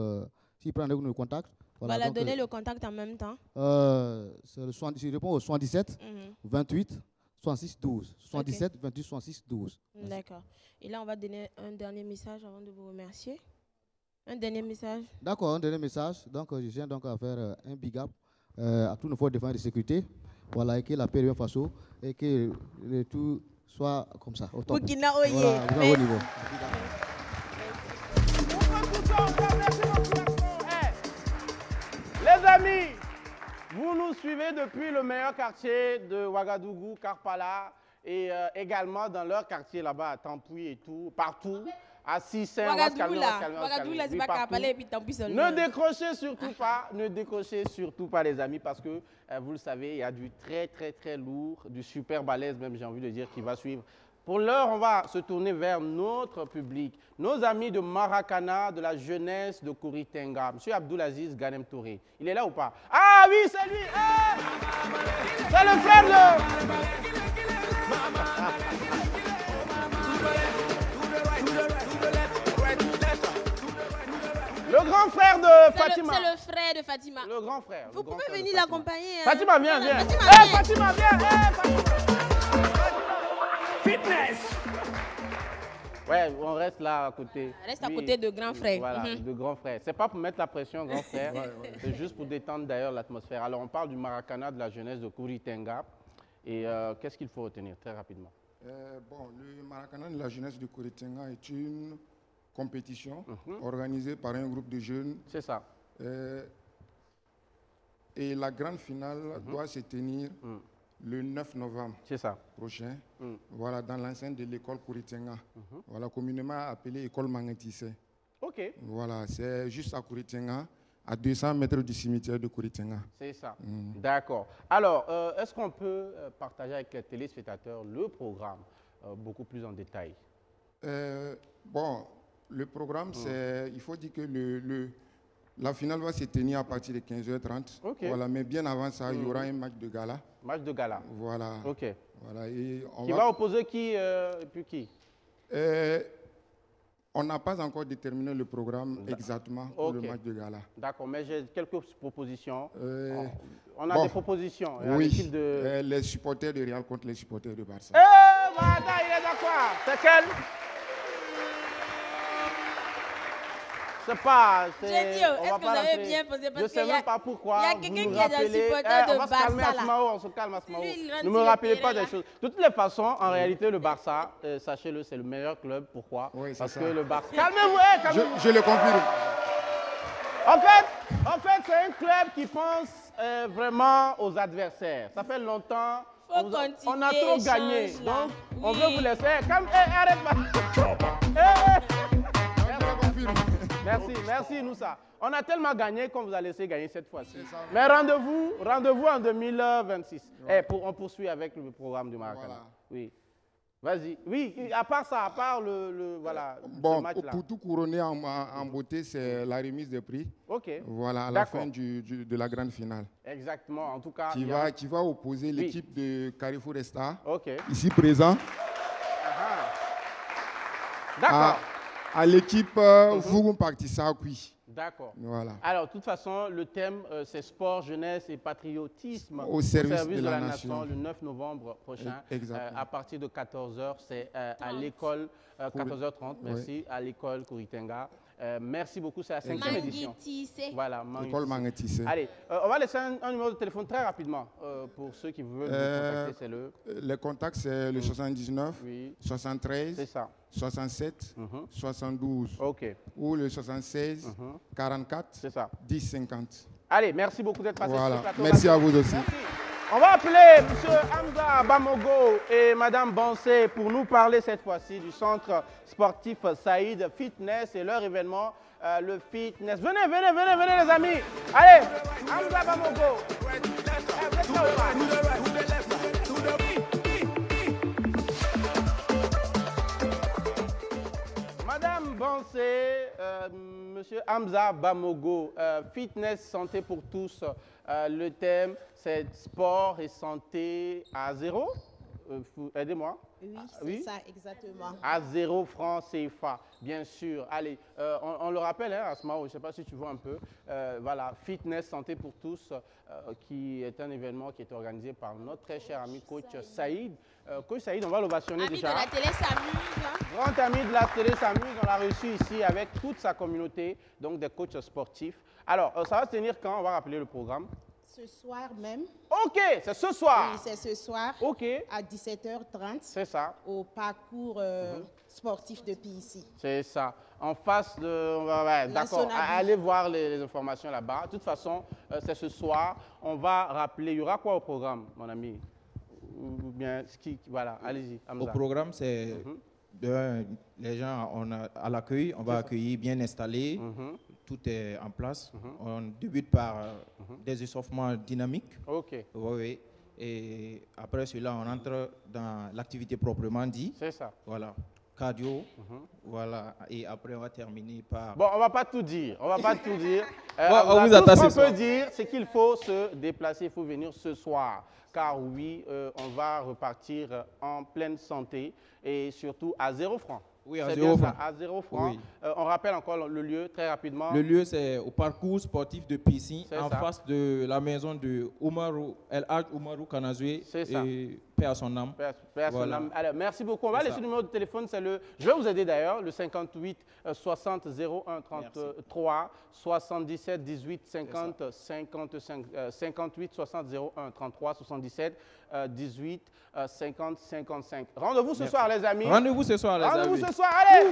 s'il prend rendez-vous, nous le contacte. Voilà, donc, donnez le contact en même temps. Je réponds au 77 28 66 12. 77 28 66 12. D'accord. Et là, on va donner un dernier message avant de vous remercier. Un dernier message. D'accord, un dernier message. Donc, je viens donc à faire un big up à tous nos forces de défense et de sécurité. Voilà, et que la paix revienne Faso et que tout soit comme ça, au top. Burkina Oye. Voilà, au niveau. Les amis, vous nous suivez depuis le meilleur quartier de Ouagadougou, Karpala, et également dans leur quartier là-bas, à Tampoui et tout, partout. À Sissé, on va se calmer, Ouagadougou, là, c'est pas Karpala et puis Tampoui seulement. Ne décrochez surtout pas, les amis, parce que, vous le savez, il y a du très, très, très lourd, du super balèze même, j'ai envie de dire, qui va suivre. Pour l'heure, on va se tourner vers notre public, nos amis de Maracana, de la jeunesse de Kouritenga. Monsieur Abdoulaziz Ganem Touré, il est là ou pas? Ah oui, c'est lui. C'est le frère de... Le grand frère de Fatima. C'est le frère de Fatima. Le grand frère. Vous pouvez venir l'accompagner. Fatima, viens, viens. Fatima, viens. Fitness. Ouais, on reste là à côté. Reste à côté de grand frère. Voilà, de grand frère. C'est pas pour mettre la pression, grand frère. C'est juste pour détendre d'ailleurs l'atmosphère. Alors, on parle du Maracana, de la jeunesse de Kouritenga. Et qu'est-ce qu'il faut retenir très rapidement? Le Maracana de la jeunesse de Kouritenga est une compétition organisée par un groupe de jeunes. C'est ça. Et la grande finale doit se tenir le 9 novembre prochain. Voilà, dans l'enceinte de l'école Kouritenga. Voilà, communément appelée école Mangetissé. Ok. Voilà, c'est juste à Kouritenga, à 200 mètres du cimetière de Kouritenga. C'est ça. D'accord. Alors, est-ce qu'on peut partager avec les téléspectateurs le programme beaucoup plus en détail? Le programme, c'est, il faut dire que la finale va se tenir à partir de 15h30. Okay. Voilà, mais bien avant ça, il y aura un match de gala. Match de gala. Voilà. Ok. Voilà, et qui va opposer qui et puis qui? On n'a pas encore déterminé le programme exactement pour le match de gala. D'accord, mais j'ai quelques propositions. On a des propositions. Oui, les supporters de Real contre les supporters de Barça. Voilà, il est d'accord. C'est quel? C'est pas. J'ai dit, est-ce que vous avez bien posé? Parce je ne sais même pas pourquoi. Il y a quelqu'un qui est un supporter de Barça là. On se calme, Asmao. Ne me rappelez pas des choses. De toutes les façons, en réalité, le Barça, sachez-le, c'est le meilleur club. Pourquoi? Parce que le Barça. Calmez-vous, calmez-vous. Je le confirme. En fait, c'est un club qui pense vraiment aux adversaires. Ça fait longtemps. On a trop gagné. Donc, on veut vous laisser. Arrête pas. Merci, Noussa. On a tellement gagné qu'on vous a laissé gagner cette fois-ci. Mais rendez-vous en 2026. Ouais. On poursuit avec le programme du Maracana. Voilà. Oui. Vas-y. Oui, à part ça, à part voilà, bon, ce match-là. pour tout couronner en beauté, c'est la remise de prix. OK. Voilà, à la fin de la grande finale. Exactement. En tout cas, qui va opposer l'équipe de Carrefour Star, OK. ici présent, d'accord, à l'équipe Vougoum Parti-Sakui. D'accord. Voilà. Alors, de toute façon, le thème, c'est sport, jeunesse et patriotisme au service de la nation. Le 9 novembre prochain, à partir de 14h, c'est à 14h30, merci, à l'école Kouritenga. Merci beaucoup, c'est la 5e édition. Voilà, l'école Manguetissé. Allez, on va laisser un numéro de téléphone très rapidement pour ceux qui veulent nous contacter. Les contacts, c'est le 79, 73, 67, 72. OK. Ou le 76, 44, 10, 50. Allez, merci beaucoup d'être passé sur le plateau. Merci à vous aussi. Merci. On va appeler M. Hamza Bamogo et Mme Bansé pour nous parler cette fois-ci du centre sportif Saïd Fitness et leur événement, le fitness. Venez, venez, venez, venez les amis. Allez, Hamza Bamogo. Madame Bansé, Monsieur Hamza Bamogo, fitness, santé pour tous. Le thème, c'est sport et santé à zéro. Aidez-moi. Oui, c'est ça, exactement. À 0 francs CFA, bien sûr. Allez, on le rappelle, hein, Asmao, je ne sais pas si tu vois un peu. Voilà, Fitness Santé pour tous, qui est un événement qui est organisé par notre très cher ami coach Saïd. Coach Saïd, on va l'ovationner déjà. Ami de la télé s'amuse. Grand ami de la télé s'amuse, on l'a reçu ici avec toute sa communauté, donc des coachs sportifs. Alors, ça va se tenir quand? On va rappeler le programme. Ce soir même. OK, c'est ce soir. Oui, c'est ce soir. OK. À 17h30. C'est ça. Au parcours sportif de PIC. C'est ça. En face de... Ouais, d'accord. Allez voir les informations là-bas. De toute façon, c'est ce soir. On va rappeler... Il y aura quoi au programme, mon ami? Ou bien, voilà, allez-y. Au programme, c'est... les gens, à l'accueil, on va accueillir bien installé. Tout est en place. On débute par des échauffements dynamiques. OK. Oui. Et après cela, on entre dans l'activité proprement dit. C'est ça. Voilà. Cardio. Voilà. Et après, on va terminer par... Bon, on ne va pas tout dire. On ne va pas tout dire. On vous attend ce soir. Ce qu'on peut dire, c'est qu'il faut se déplacer. Il faut venir ce soir. Car oui, on va repartir en pleine santé et surtout à 0 francs. Oui, à 0 francs. À 0 francs. Oui. On rappelle encore le lieu très rapidement. Le lieu, c'est au parcours sportif de Pissi, en face de la maison de El Hadj Oumarou Kanazoué. C'est ça. Et paix à son âme. Paix à son âme. Alors, merci beaucoup. On va laisser le numéro de téléphone. C'est le... Je vais vous aider d'ailleurs, le 58 60 01 33 77 18 50 55 58 60 01 33 77 18 50 55. Rendez-vous ce soir, les amis. Rendez-vous ce soir, les amis. Rendez-vous ce soir. Allez,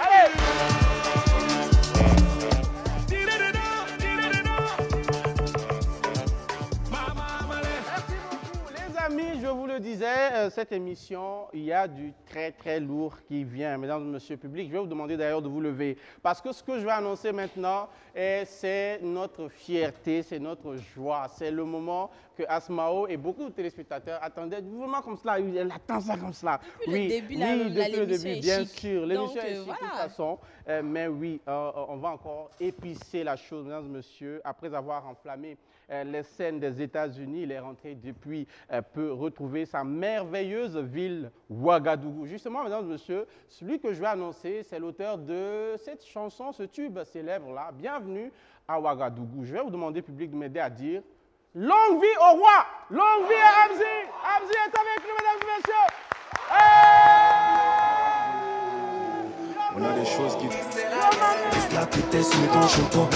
allez. Je vous le disais, cette émission, il y a du très très lourd qui vient. Mesdames et messieurs public, je vais vous demander d'ailleurs de vous lever. Parce que ce que je vais annoncer maintenant, c'est notre fierté, c'est notre joie. C'est le moment que Asmao et beaucoup de téléspectateurs attendaient vraiment comme cela. Elle attend ça comme cela. Oui, depuis le début, bien sûr. L'émission est chic de toute façon. Mais oui, on va encore épicer la chose, mesdames et messieurs. Après avoir enflammé les scènes des États-Unis, il est rentré depuis peu retrouver sa merveilleuse ville Ouagadougou. Justement, mesdames et messieurs, celui que je vais annoncer, c'est l'auteur de cette chanson, ce tube célèbre-là. Bienvenue à Ouagadougou. Je vais vous demander, public, de m'aider à dire longue vie au roi, longue vie à Abzi. Abzi est avec nous, mesdames et messieurs. On a des choses qui... Laisse la vitesse sur ton chanton.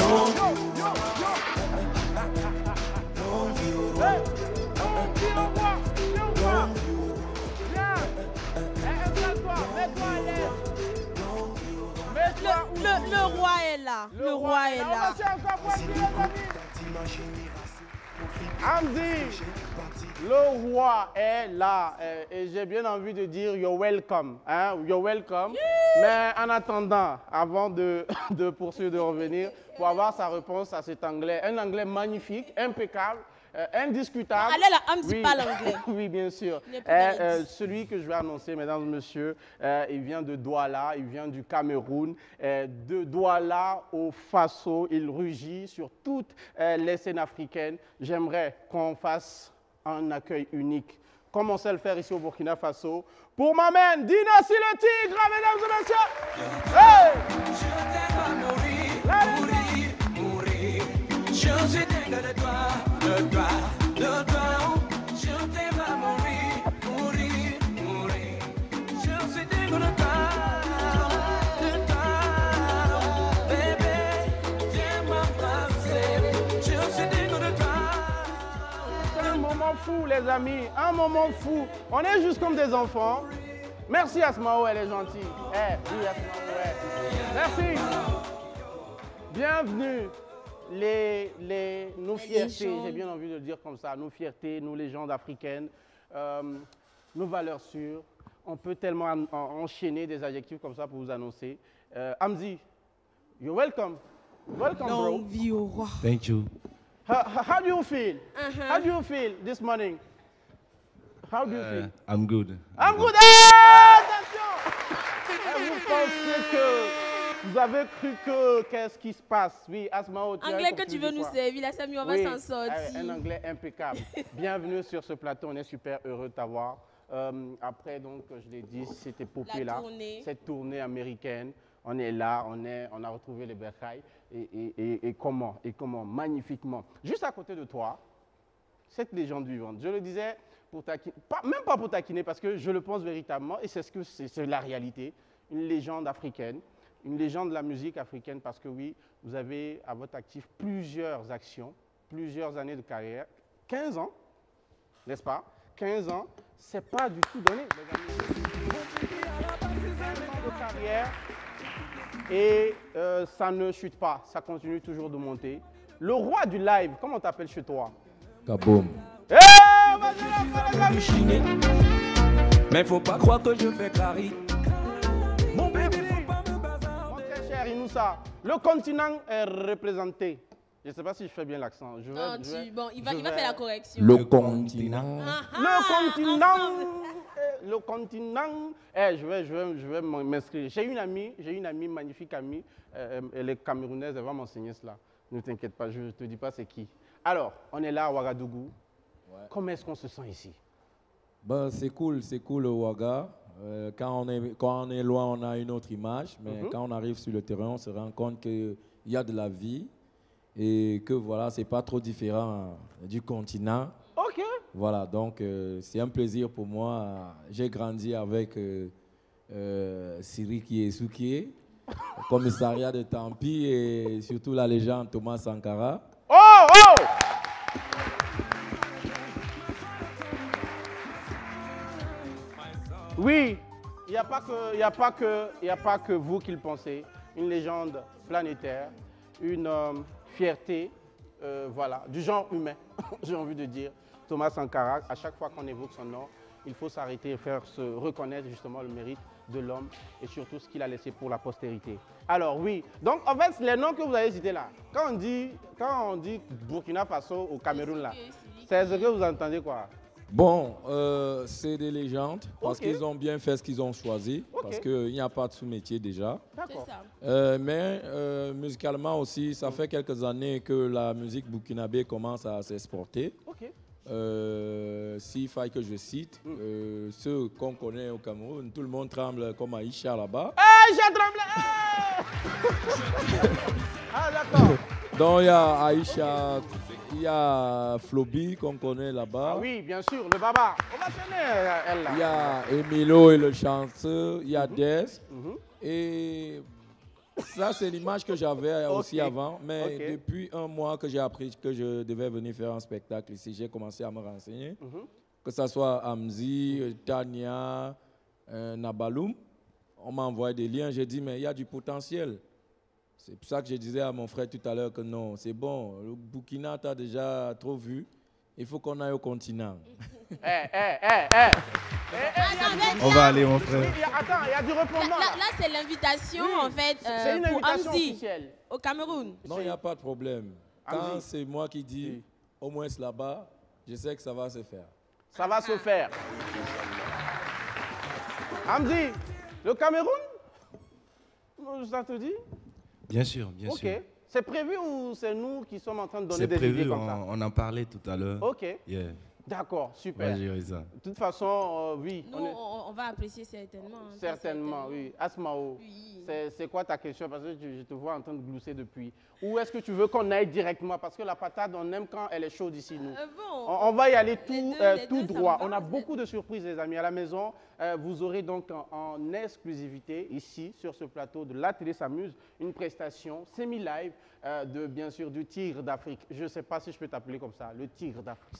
Le roi est là. Le roi est là. Hamzi, le roi est là. Et j'ai bien envie de dire you're welcome. Hein? You're welcome. Mais en attendant, avant de poursuivre, de revenir, pour avoir sa réponse à cet anglais, un anglais magnifique, impeccable. indiscutable. Allez là, Hamzi Oui. parle anglais. Oui, bien sûr. Il n'est plus dans les Celui que je vais annoncer, mesdames et messieurs, il vient de Douala, il vient du Cameroun. De Douala au Faso, il rugit sur toutes les scènes africaines. J'aimerais qu'on fasse un accueil unique, comme on sait le faire ici au Burkina Faso, pour ma main, Dynasty le Tigre, mesdames et messieurs. Hey! Je suis dingue de toi, de toi, de toi. Je t'aime mourir, mourir, mourir. Je suis dingue de toi, bébé. Viens m'embrasser. Je suis dingue de toi. C'est un moment fou, les amis, un moment fou. On est juste comme des enfants. Merci Asmao, elle est gentille. Oui, Asmao, ouais. Merci. Bienvenue. Nos fiertés, j'ai bien envie de le dire comme ça, nos fiertés, nos légendes africaines, nos valeurs sûres. On peut tellement enchaîner des adjectifs comme ça pour vous annoncer. Hamzi, you're welcome. Welcome, bro. Longue vie au roi. Thank you. How do you feel? How do you feel this morning? How do you feel? I'm good. I'm good. Ah, attention! Vous pensez que... Vous avez cru que qu'est-ce qui se passe? Oui, Asmao, tu Anglais que tu veux nous servir, la Samy, on va s'en sortir. Un anglais impeccable. Bienvenue sur ce plateau, on est super heureux de t'avoir. Après, donc, je l'ai dit, cette épopée là, cette tournée américaine, on est là, on a retrouvé les bercailles. Et comment, magnifiquement. Juste à côté de toi, cette légende vivante, je le disais, pour taquiner, même pas pour taquiner, parce que je le pense véritablement, et c'est la réalité, une légende africaine. Une légende de la musique africaine parce que oui, vous avez à votre actif plusieurs actions, plusieurs années de carrière. 15 ans, n'est-ce pas? 15 ans, c'est pas du tout donné, les amis. 15 ans de carrière et ça ne chute pas, ça continue toujours de monter. Le roi du live, comment on t'appelle chez toi? Kaboom. Mais faut pas croire que je fais carré. Mon bébé, Inoussa, le continent est représenté. Je ne sais pas si je fais bien l'accent. Bon, il va faire la correction. Le continent. Le continent. Je vais m'inscrire. J'ai une amie, magnifique amie. Elle est camerounaise, elle va m'enseigner cela. Ne t'inquiète pas, je ne te dis pas c'est qui. Alors, on est là à Ouagadougou. Ouais. Comment est-ce qu'on se sent ici? Ben, c'est cool au Ouaga. Quand on est loin, on a une autre image, mais quand on arrive sur le terrain, on se rend compte qu'il y a de la vie et que voilà, c'est pas trop différent du continent. Ok. Voilà, donc c'est un plaisir pour moi. J'ai grandi avec Siri Soukié, commissariat de Tampi et surtout la légende Thomas Sankara. Oh! Oui, il n'y a pas que vous qui le pensez. Une légende planétaire, une fierté, voilà, du genre humain, j'ai envie de dire. Thomas Sankara, à chaque fois qu'on évoque son nom, il faut s'arrêter et faire se reconnaître justement le mérite de l'homme et surtout ce qu'il a laissé pour la postérité. Alors oui, donc en fait, les noms que vous avez cités là, quand on dit Burkina Faso au Cameroun là, c'est ce que vous entendez quoi? Bon, c'est des légendes parce qu'ils ont bien fait ce qu'ils ont choisi, parce qu'il n'y a pas de sous-métier déjà. D'accord. Mais musicalement aussi, ça fait quelques années que la musique burkinabé commence à s'exporter. S'il faille que je cite, ceux qu'on connaît au Cameroun, tout le monde tremble comme Aïcha là-bas. Aïcha tremble. Ah d'accord. Donc il y a Aïcha, il y a Flobi qu'on connaît là-bas. Ah oui, bien sûr, le Baba. On va tenir elle là. Il y a Emilo et le chanceux, il y a Des. Et ça, c'est l'image que j'avais aussi avant. Mais depuis un mois que j'ai appris que je devais venir faire un spectacle ici, j'ai commencé à me renseigner. Que ce soit Hamzi, Tania, Nabaloum. On m'a envoyé des liens. J'ai dit, mais il y a du potentiel. C'est pour ça que je disais à mon frère tout à l'heure que non, c'est bon. Le Burkina, tu as déjà trop vu. Il faut qu'on aille au continent. On va aller, mon frère. Attends, il y a du répondant. Là c'est l'invitation, en fait, pour Hamzi au Cameroun. Non, il n'y a pas de problème. Quand c'est moi qui dis, au moins là-bas, je sais que ça va se faire. Ça va se faire. Hamzi, le Cameroun? Ça te dit? Bien sûr, bien sûr. Ok. C'est prévu ou c'est nous qui sommes en train de donner C'est des prévu, idées comme ça? on en parlait tout à l'heure. Ok. Yeah. D'accord, On super. va gérer ça. De toute façon, oui. Nous, on va apprécier certainement. Hein, Certainement, oui. Asmao, c'est quoi ta question? Parce que je te vois en train de glousser depuis. Où est-ce que tu veux qu'on aille directement? Parce que la patate, on aime quand elle est chaude ici, nous. Bon, on va y aller les tout deux, droit. ça me On va, a beaucoup de surprises, les amis. À la maison, vous aurez donc en exclusivité, ici, sur ce plateau de La Télé s'amuse, une prestation semi-live de, bien sûr, du Tigre d'Afrique. Je ne sais pas si je peux t'appeler comme ça, le Tigre d'Afrique.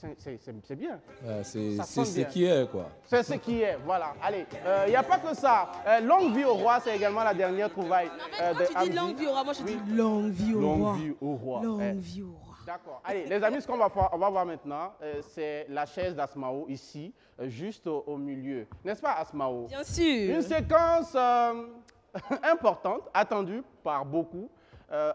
C'est bien. C'est ce qui est, quoi. C'est ce qui est, voilà. Allez, il n'y a pas que ça. Longue vie au roi, c'est également la dernière trouvaille. En fait, quand tu dis longue vie au roi, moi je dis longue vie au roi. Longue vie au roi. Longue vie au roi. D'accord. Allez, les amis, ce qu'on va faire, on va voir maintenant, c'est la chaise d'Asmao ici, juste au milieu. N'est-ce pas, Asmao? Bien sûr. Une séquence importante, attendue par beaucoup.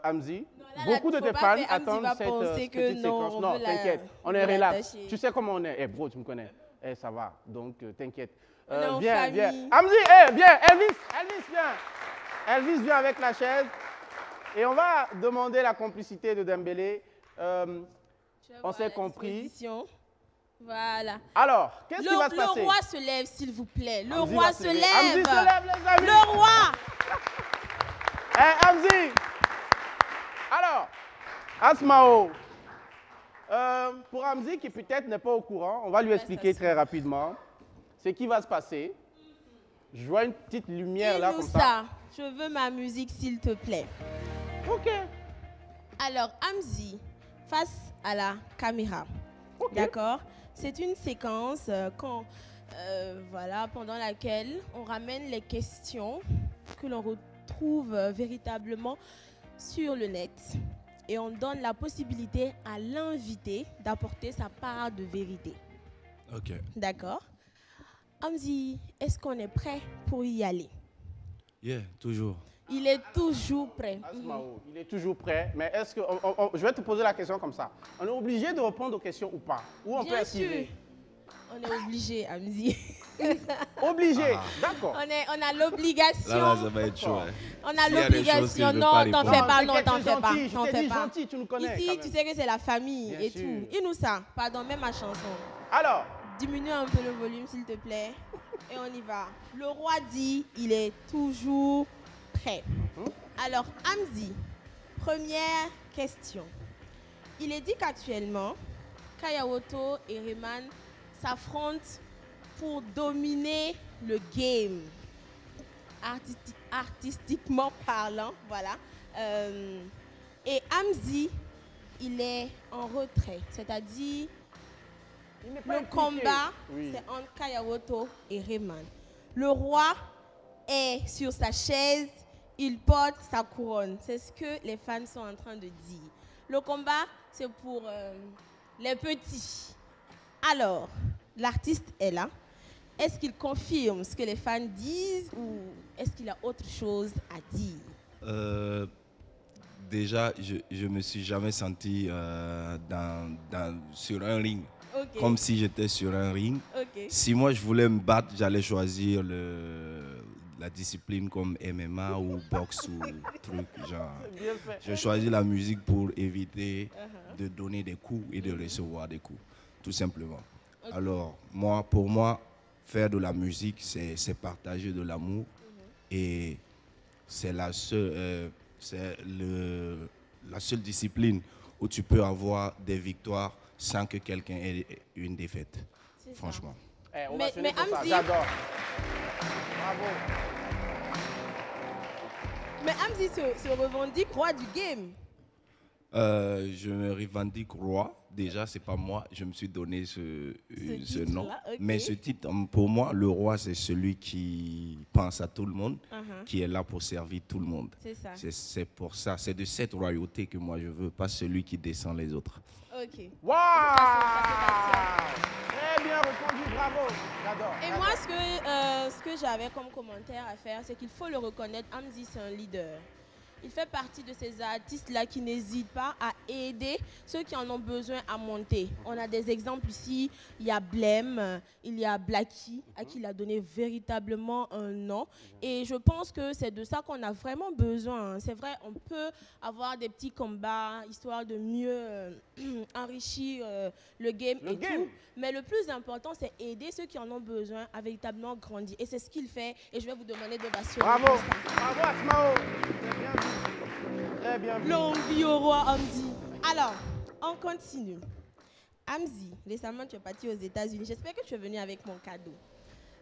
Hamzi, beaucoup de tes fans attendent cette petite séquence. Non, t'inquiète, on est relax. Tu sais comment on est. Eh, bro, tu me connais. Eh, ça va, donc t'inquiète. Viens, viens. Hamzi, viens. Elvis, viens. Elvis vient avec la chaise. Et on va demander la complicité de Dembélé. On s'est compris. Voilà. Alors, qu'est-ce qui va se passer? Le roi se lève, s'il vous plaît. Le Hamzi roi se lève. Hamzi se lève, les amis. Le roi. Hamzi. Alors, Asmao, pour Hamzi qui peut-être n'est pas au courant, on va lui expliquer très rapidement ce qui va se passer. Je vois une petite lumière là comme ça. Je veux ma musique, s'il te plaît. Ok. Alors, Hamzi, face à la caméra. Okay. D'accord? C'est une séquence voilà, pendant laquelle on ramène les questions que l'on retrouve véritablement sur le net. Et on donne la possibilité à l'invité d'apporter sa part de vérité. Ok. D'accord? Hamzi, est-ce qu'on est prêt pour y aller? Yeah, toujours. Il est toujours prêt. Asmao, il est toujours prêt. Mais est-ce que... je vais te poser la question comme ça. On est obligé de répondre aux questions ou pas? Ou on peut esquiver? On est obligé, Hamzi. Obligé, d'accord. On a l'obligation. Là, ça va être chaud. Hein. On a l'obligation. Non, t'en fais pas, non, t'en fais pas. T'en fais pas. Gentil, tu nous connais. Ici, tu sais que c'est la famille bien et sûr. tout. Et nous ça, pardon, même ma chanson. Alors, diminue un peu le volume, s'il te plaît. Et on y va. Le roi dit, il est toujours prêt. Alors, Hamzi, première question. Il est dit qu'actuellement, Kayawoto et Rayman s'affrontent pour dominer le game. Artistiquement parlant, voilà. Et Hamzi, il est en retrait. C'est-à-dire, le combat, c'est entre Kayawoto et Rayman. Le roi est sur sa chaise, il porte sa couronne. C'est ce que les fans sont en train de dire. Le combat, c'est pour les petits. Alors, l'artiste est là. Est-ce qu'il confirme ce que les fans disent ou est-ce qu'il a autre chose à dire? Déjà, je me suis jamais senti sur un ring. Okay. Comme si j'étais sur un ring. Okay. Si moi je voulais me battre, j'allais choisir la discipline comme MMA ou boxe ou truc genre. Je choisis la musique pour éviter de donner des coups et de recevoir des coups, tout simplement. Okay. Alors pour moi, faire de la musique, c'est partager de l'amour et c'est la seule discipline où tu peux avoir des victoires sans que quelqu'un ait une défaite, franchement. Mais Hamzi, j'adore. Bravo. Mais Hamzi se revendique roi du game. Je me revendique roi. Déjà, c'est pas moi. Je me suis donné ce nom. Okay. Mais ce titre, pour moi, le roi, c'est celui qui pense à tout le monde, qui est là pour servir tout le monde. C'est ça. C'est pour ça. C'est de cette royauté que moi je veux, pas celui qui descend les autres. Ok. Waouh! Très bien répondu, bravo. J'adore. Et moi, ce que j'avais comme commentaire à faire, c'est qu'il faut le reconnaître, Hamzi, c'est un leader. Il fait partie de ces artistes-là qui n'hésitent pas à aider ceux qui en ont besoin à monter. On a des exemples ici. Il y a Blem, il y a Blacky, à qui il a donné véritablement un nom. Et je pense que c'est de ça qu'on a vraiment besoin. C'est vrai, on peut avoir des petits combats, histoire de mieux enrichir le game tout. Mais le plus important, c'est aider ceux qui en ont besoin à véritablement grandir. Et c'est ce qu'il fait. Et je vais vous demander de m'assurer. Bravo, bravo Asmao. Très bien vu. Longue vie au roi Hamzi. Alors, on continue. Hamzi, récemment tu es parti aux États-Unis. J'espère que tu es venu avec mon cadeau.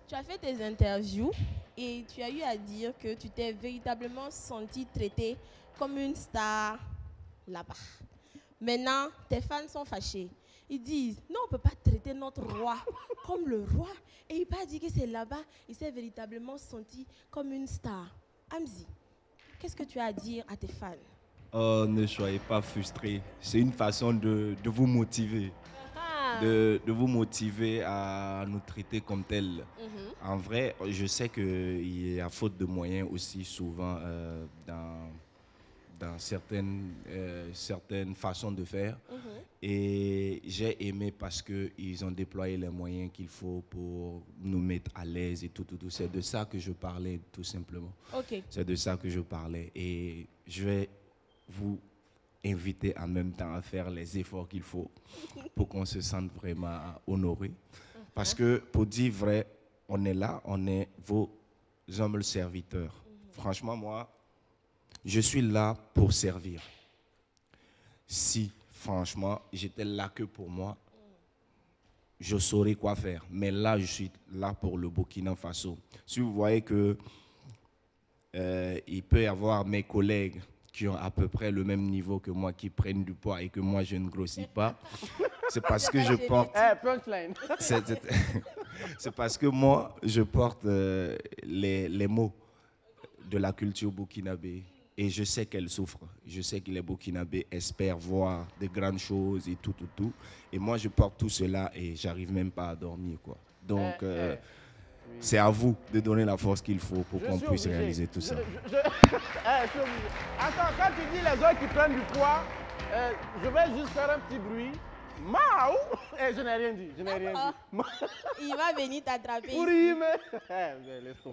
Tu as fait tes interviews et tu as eu à dire que tu t'es véritablement senti traité comme une star là-bas. Maintenant, tes fans sont fâchés. Ils disent, non, on ne peut pas traiter notre roi comme le roi. Et il n'a pas dit que c'est là-bas, il s'est véritablement senti comme une star. Hamzi, qu'est-ce que tu as à dire à tes fans? Oh, ne soyez pas frustrés. C'est une façon de vous motiver. De vous motiver à nous traiter comme tels. En vrai, je sais qu'il y a faute de moyens aussi souvent dans certaines façons de faire. Et j'ai aimé parce qu'ils ont déployé les moyens qu'il faut pour nous mettre à l'aise et tout. C'est de ça que je parlais tout simplement. C'est de ça que je parlais. Et je vais vous inviter en même temps à faire les efforts qu'il faut pour qu'on se sente vraiment honoré. Parce que pour dire vrai, on est là, on est vos humbles serviteurs. Franchement, moi, je suis là pour servir. Si, franchement, j'étais là que pour moi, je saurais quoi faire. Mais là, je suis là pour le Burkina Faso. Si vous voyez que il peut y avoir mes collègues qui ont à peu près le même niveau que moi, qui prennent du poids et que moi, je ne grossis pas, c'est parce que je porte... C'est parce que moi, je porte les mots de la culture burkinabé. Et je sais qu'elle souffre. Je sais que les Burkinabés espèrent voir de grandes choses et tout. Et moi, je porte tout cela et j'arrive même pas à dormir, quoi. Donc, c'est à vous de donner la force qu'il faut pour qu'on puisse réaliser tout ça. Attends, quand tu dis les autres qui prennent du poids, je vais juste faire un petit bruit. Maou! Je n'ai rien dit, je n'ai rien dit. Il va venir t'attraper.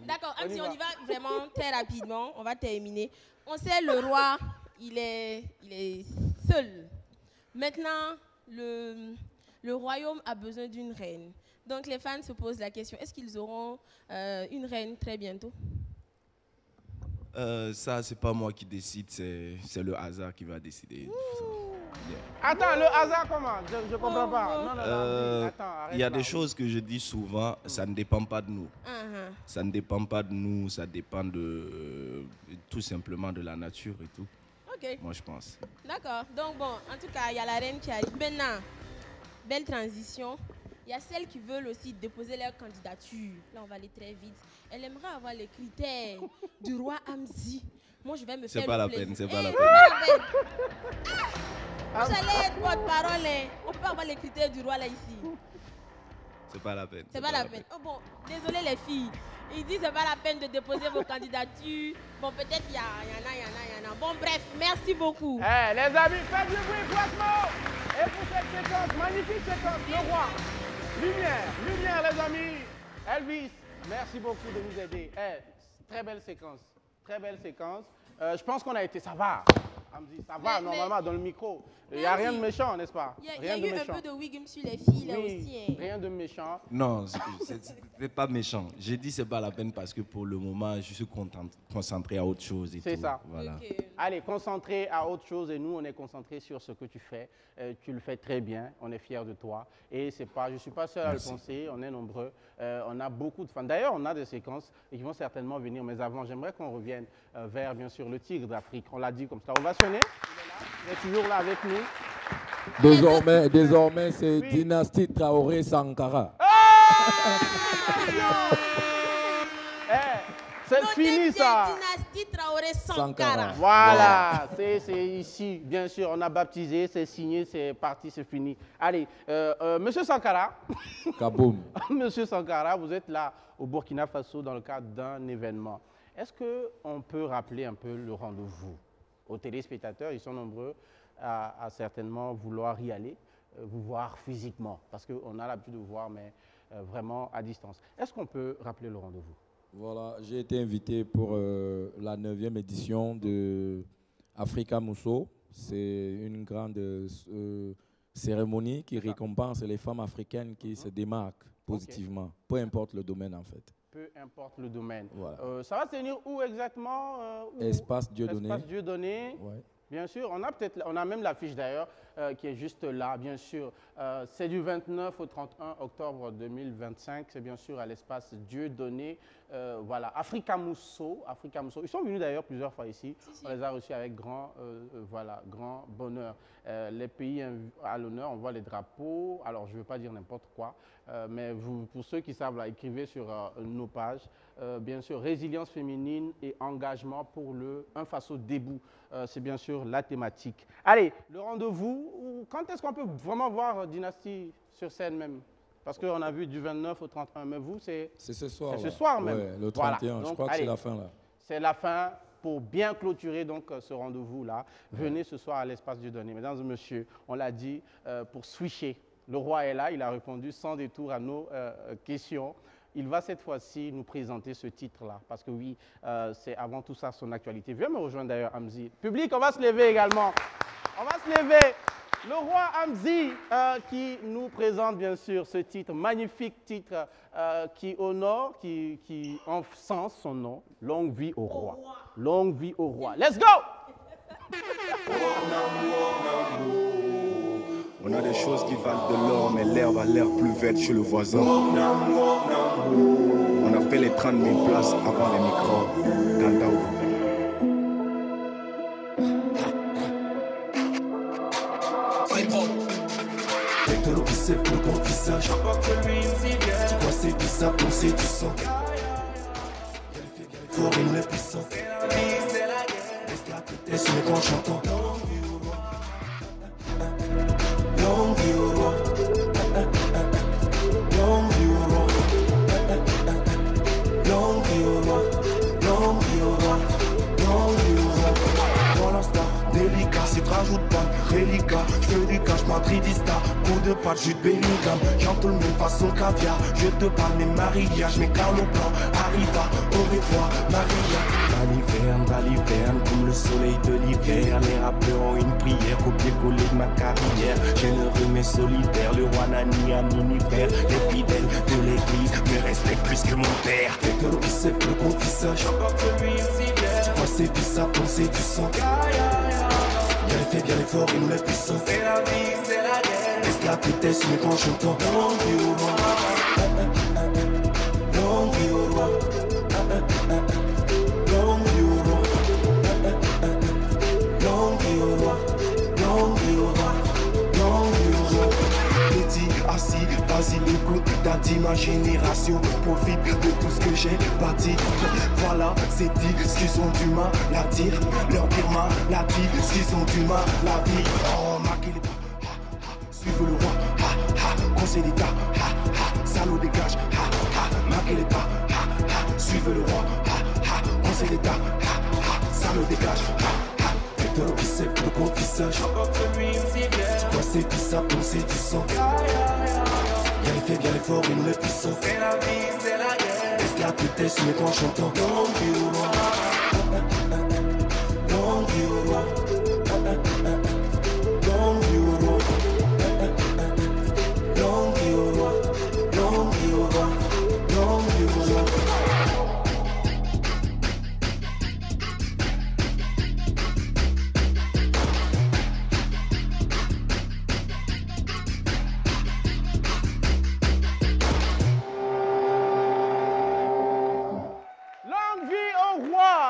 D'accord, Hamzi, on y va vraiment très rapidement. On va terminer. On sait le roi, il est seul. Maintenant, le royaume a besoin d'une reine. Donc les fans se posent la question, est-ce qu'ils auront une reine très bientôt? Ça, c'est pas moi qui décide, c'est le hasard qui va décider. Attends, le hasard comment? Je ne comprends pas. Non, attends, il y a des choses que je dis souvent, ça ne dépend pas de nous. Ça ne dépend pas de nous, ça dépend tout simplement de la nature et tout. Moi, je pense. D'accord. Donc, bon, en tout cas, il y a la reine qui arrive. Maintenant, belle transition. Il y a celles qui veulent aussi déposer leur candidature. Là, on va aller très vite. Elle aimerait avoir les critères du roi Hamzi. Moi, je vais me faire le plaisir. C'est pas la peine. Moi, j'allais être porte-parole. On ne peut pas avoir les critères du roi là ici. C'est pas la peine. C'est pas la peine. Oh bon, désolé les filles. Ils disent c'est pas la peine de déposer vos candidatures. Bon, peut-être il y en a. Bon, bref, merci beaucoup. Les amis, faites du bruit, franchement. Et pour cette séquence, magnifique séquence, le roi. Lumière, les amis. Elvis, merci beaucoup de nous aider. Très belle séquence. Très belle séquence. Je pense qu'on a été... Ça va. Hamzi, ça va, normalement, dans le micro. Il n'y a rien de méchant, n'est-ce pas? Il y a eu un peu de wig sur les filles, là aussi. Rien de méchant. Non, c'est pas méchant. J'ai dit c'est pas la peine parce que pour le moment, je suis concentré à autre chose. C'est ça. Voilà. Allez, concentré à autre chose et nous, on est concentré sur ce que tu fais. Tu le fais très bien, on est fiers de toi. Et je ne suis pas seul à le penser, on est nombreux. On a beaucoup de fans. D'ailleurs, on a des séquences qui vont certainement venir. Mais avant, j'aimerais qu'on revienne vers, bien sûr, le tigre d'Afrique. On l'a dit comme ça. On va sonner. Il est toujours là avec nous. Désormais, c'est Dynastie Traoré Sankara. C'est fini ça. Dynastie Traoré Sankara. Voilà, c'est ici, bien sûr, on a baptisé, c'est signé, c'est parti, c'est fini. Allez, Monsieur Sankara. Kaboum. Monsieur Sankara, vous êtes là au Burkina Faso dans le cadre d'un événement. Est-ce qu'on peut rappeler un peu le rendez-vous? aux téléspectateurs, ils sont nombreux à certainement vouloir y aller, vous voir physiquement, parce qu'on a l'habitude de vous voir, mais vraiment à distance. Est-ce qu'on peut rappeler le rendez-vous? Voilà, j'ai été invité pour la 9e édition de Africa Mousso. C'est une grande cérémonie qui récompense les femmes africaines qui se démarquent positivement, peu importe le domaine en fait. Peu importe le domaine. Voilà. Ça va se tenir où exactement? Espace Dieudonné. Espace Dieudonné. Ouais. Bien sûr, on a même l'affiche d'ailleurs qui est juste là, bien sûr. C'est du 29 au 31 octobre 2025, c'est bien sûr à l'espace Dieudonné. Voilà, Africa Mousso. Ils sont venus d'ailleurs plusieurs fois ici. On les a reçus avec grand bonheur. Les pays à l'honneur, on voit les drapeaux. Alors, je ne veux pas dire n'importe quoi, mais pour ceux qui savent, là, écrivez sur nos pages. Bien sûr, résilience féminine et engagement pour un face au debout. C'est bien sûr la thématique. Allez, le rendez-vous, quand est-ce qu'on peut vraiment voir Dynasty sur scène même? Parce qu'on a vu du 29 au 31, mais vous, c'est ce soir. C'est ce soir même. Ouais, le 31, voilà. Donc, je crois que c'est la fin là. C'est la fin pour bien clôturer donc ce rendez-vous-là. Venez ce soir à l'espace Dieudonné. Mesdames et messieurs, on l'a dit, pour switcher. Le roi est là, il a répondu sans détour à nos questions. Il va cette fois-ci nous présenter ce titre-là, parce que oui, c'est avant tout ça son actualité. Viens me rejoindre d'ailleurs, Hamzi. Public, on va se lever également. On va se lever. Le roi Hamzi qui nous présente bien sûr ce titre, magnifique titre qui honore, qui encense son nom. Longue vie au roi. Longue vie au roi. Let's go! On a des choses qui valent de l'or, mais l'herbe a l'air plus verte chez le voisin. On a fait les 30 000 places avant les microbes. Gandaogo. T'es qui sait pour ton visage. Tu crois c'est bizarre, penser du sang. Fort et nous les puissants. Laisse-moi quand j'entends. Longue vie au roi. Longue vie au roi. Longue vie au roi. Longue vie au roi. Longue vie au roi. Dans l'instant, délicat, si tu rajoutes pas reliquat, je fais du cash madridista, coup de patte, jus de Bellingham, gentleman façon caviar, je te parle mes mariages, mes carlos blancs, arriva, au revoir, Maria. Baliverne, comme le soleil de l'hiver, les rappeurs ont une prière, copier-coller de ma carrière, généreux mais solitaire, le roi Nani à mini-père, les fidèles de l'église me respectent plus que mon père. T'es que qui sait plus qu'on visage, tu crois c'est bizarre, penser du sang. Bien les faits, bien les forts et nous les puissants. C'est la vie, c'est la guerre. Laisse la vitesse, mais quand j'entends longue vie au roi. Longue vie au roi. Longue vie au roi. Longue vie au roi. Longue vie au roi. Longue vie au roi. Petit, assis, vas-y, écoute, t'as dit ma génération. Profite de tout ce que j'ai bâti. Voilà, c'est dit, ce qu'ils ont du mal à dire. Leur dire maladie, ce qu'ils ont du mal à vivre. Oh, marquez les pas, suivez le roi, conseil d'État, salaud dégage, marquez les pas, suivez le roi, conseil d'État, salaud dégage. Toi qui sais pour ton visage, tu crois c'est bizarre, penser du sang. Bien les faits, bien les forts et nous les puissants. C'est la vie, c'est la guerre. Laisse la vitesse, mais quand j'entends longue vie au roi. Longue vie au roi. Longue vie au roi. Longue vie au roi. Longue vie au roi. Longue vie au roi.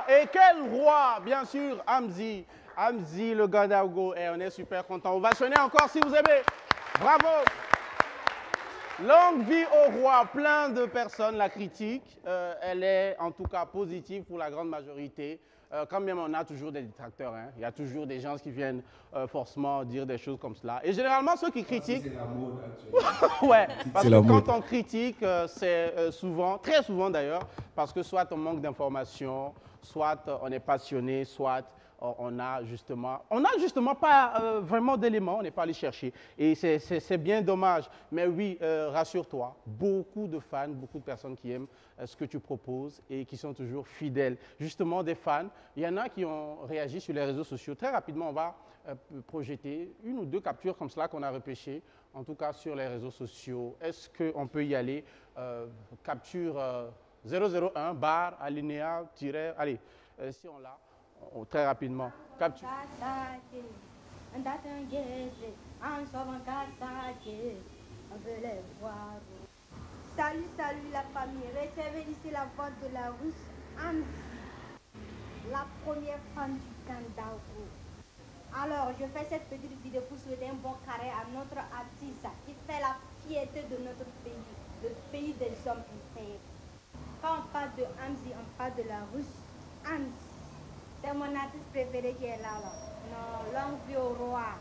Et quel roi, bien sûr, Hamzi. Hamzi, le Gandaogo. Et on est super content. Ovationnez encore si vous aimez. Bravo. Longue vie au roi. Plein de personnes la critiquent. Elle est en tout cas positive pour la grande majorité. Quand même, on a toujours des détracteurs. Hein. Il y a toujours des gens qui viennent forcément dire des choses comme cela. Et généralement, ceux qui critiquent... C'est la mode actuellement. Ouais, parce que quand on critique, c'est souvent, très souvent d'ailleurs, parce que soit on manque d'informations, soit on est passionné, soit on n'a justement pas vraiment d'éléments, on n'est pas allé chercher. Et c'est bien dommage. Mais oui, rassure-toi, beaucoup de fans, beaucoup de personnes qui aiment ce que tu proposes et qui sont toujours fidèles. Justement, des fans, il y en a qui ont réagi sur les réseaux sociaux. Très rapidement, on va projeter une ou deux captures comme cela qu'on a repêchées, en tout cas sur les réseaux sociaux. Est-ce qu'on peut y aller? Capture 001, barre, alinéa, tiret. Allez, si on l'a, très rapidement. Capture. Salut, salut la famille. Recevez ici la voix de la Russe Anne, la première femme du Gandago. Alors, je fais cette petite vidéo pour souhaiter un bon carré à notre artiste qui fait la fierté de notre pays, le pays des hommes intègres. Quand on parle de Hamzi, on parle de la Russe Anne. C'est mon artiste préféré qui est là. Non, longue vie au roi.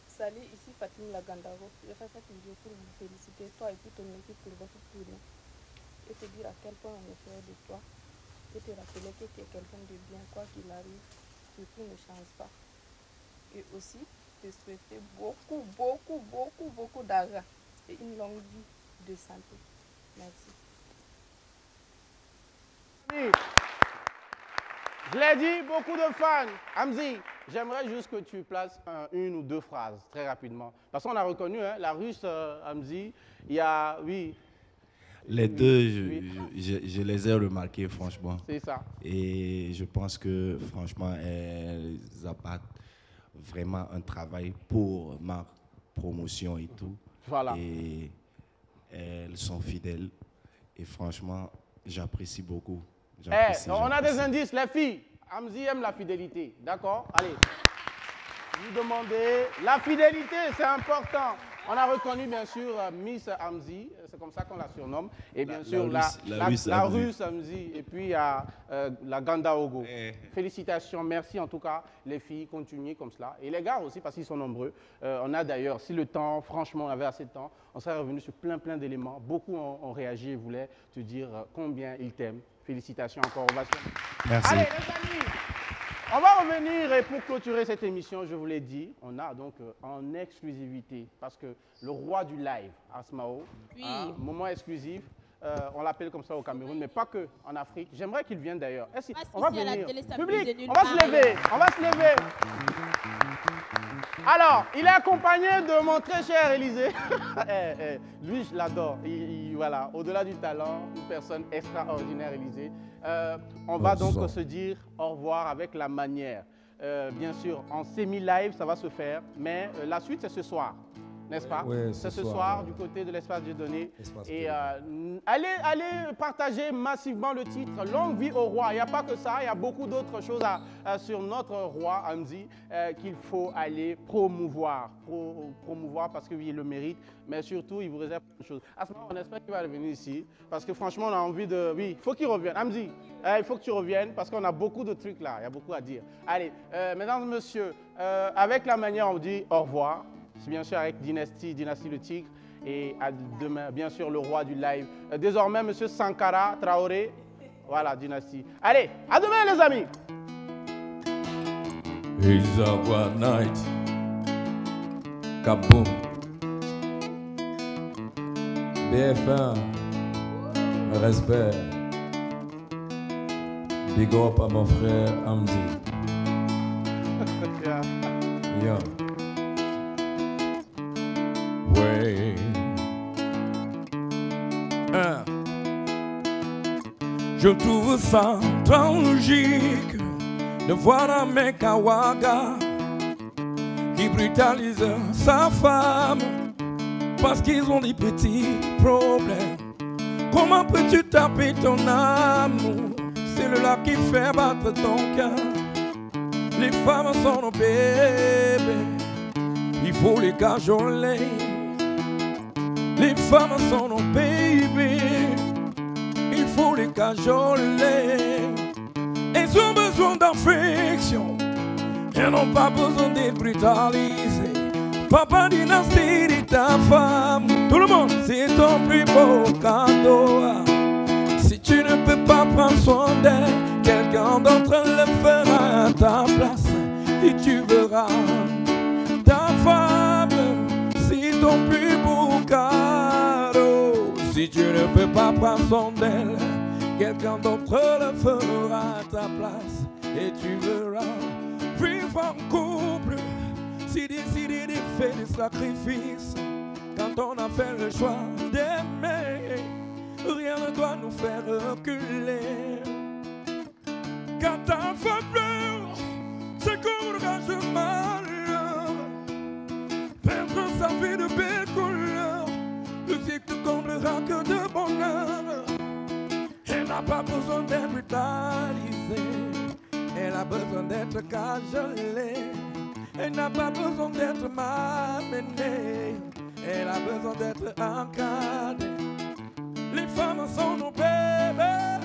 Salut, ici Fatim Lagandaro. Je fais cette vidéo pour vous féliciter, toi et toute ton équipe pour votre tournée. Et te dire à quel point on est fiers de toi. Et te rappeler que tu es quelqu'un de bien, quoi qu'il arrive, surtout ne change pas. Et aussi te souhaiter beaucoup d'argent et une longue vie de santé. Merci. Oui. Je l'ai dit, beaucoup de fans. Hamzi, j'aimerais juste que tu places une ou deux phrases très rapidement. Parce qu'on a reconnu, hein, la Russe, Hamzi, il y a, oui. Les deux, je les ai remarqués, franchement. C'est ça. Et je pense que, franchement, elles apportent vraiment un travail pour ma promotion et tout. Voilà. Et elles sont fidèles. Et franchement, j'apprécie beaucoup. On a des indices, les filles. Hamzi aime la fidélité. D'accord? Allez. Vous demandez. La fidélité, c'est important. On a reconnu, bien sûr, Miss Hamzi. C'est comme ça qu'on la surnomme. Et bien sûr, la Russe Hamzi. Et puis, il y a la Gandaogo. Félicitations. Merci, en tout cas, les filles. Continuez comme cela. Et les gars aussi, parce qu'ils sont nombreux. On a d'ailleurs, si le temps, franchement, on avait assez de temps, on serait revenu sur plein d'éléments. Beaucoup ont réagi et voulaient te dire combien ils t'aiment. Félicitations encore, ovation. Merci. Allez, les amis, on va revenir et pour clôturer cette émission, je vous l'ai dit, on a donc en exclusivité, parce que le roi du live, Asmao, oui. Moment exclusif, on l'appelle comme ça au Cameroun, mais pas que en Afrique. J'aimerais qu'il vienne d'ailleurs. On va venir. Public, on va se lever, on va se lever. Alors, il est accompagné de mon très cher Élysée. Lui, je l'adore. Voilà, au-delà du talent, une personne extraordinaire, Élysée. On va donc se dire au revoir avec la manière. Bien sûr, en semi-live, ça va se faire, mais la suite, c'est ce soir. N'est-ce pas? Oui, c'est ce soir du côté de l'espace Dieudonné. Et allez partager massivement le titre « Longue vie au roi ». Il n'y a pas que ça, il y a beaucoup d'autres choses sur notre roi Hamzi qu'il faut aller promouvoir. Promouvoir parce que oui, il le mérite, mais surtout, il vous réserve plein de choses. À ce moment, on espère qu'il va revenir ici parce que franchement, on a envie de... Oui, il faut qu'il revienne. Hamzi, il faut que tu reviennes parce qu'on a beaucoup de trucs là, il y a beaucoup à dire. Allez, mesdames et messieurs, avec la manière, on vous dit au revoir. C'est bien sûr avec Dynastie le Tigre et à demain, bien sûr, le roi du live. Désormais, M. Sankara Traoré, voilà, Dynastie. Allez, à demain les amis. Izagua Night, Kaboom, BF1, respect, big up à mon frère Hamzi. Yeah. Ouais. Je trouve ça tragique de voir un mec à Ouaga qui brutalise sa femme parce qu'ils ont des petits problèmes. Comment peux-tu taper ton amour? C'est le lac qui fait battre ton cœur. Les femmes sont nos bébés, il faut les cajoler. Les femmes sont nos bébés, il faut les cajoler. Elles ont besoin d'affection, elles n'ont pas besoin d'être brutalisées. Papa Dynastie dit ta femme, tout le monde, c'est ton plus beau cadeau. Si tu ne peux pas prendre soin d'elle, quelqu'un d'autre le fera à ta place. et tu verras ta femme, c'est ton plus beau cadeau. Si tu ne peux pas prendre soin d'elle, quelqu'un d'autre le fera à ta place et tu verras. Vivre en couple, si décider de faire des sacrifices, quand on a fait le choix d'aimer, rien ne doit nous faire reculer. Quand ta femme pleure, c'est courage malheur, perdre sa vie de belle couleur, le cycle ne comblera que de bonheur. Elle n'a pas besoin d'être brutalisée, elle a besoin d'être cajolée. Elle n'a pas besoin d'être malmenée, elle a besoin d'être encadrée. Les femmes sont nos bébés,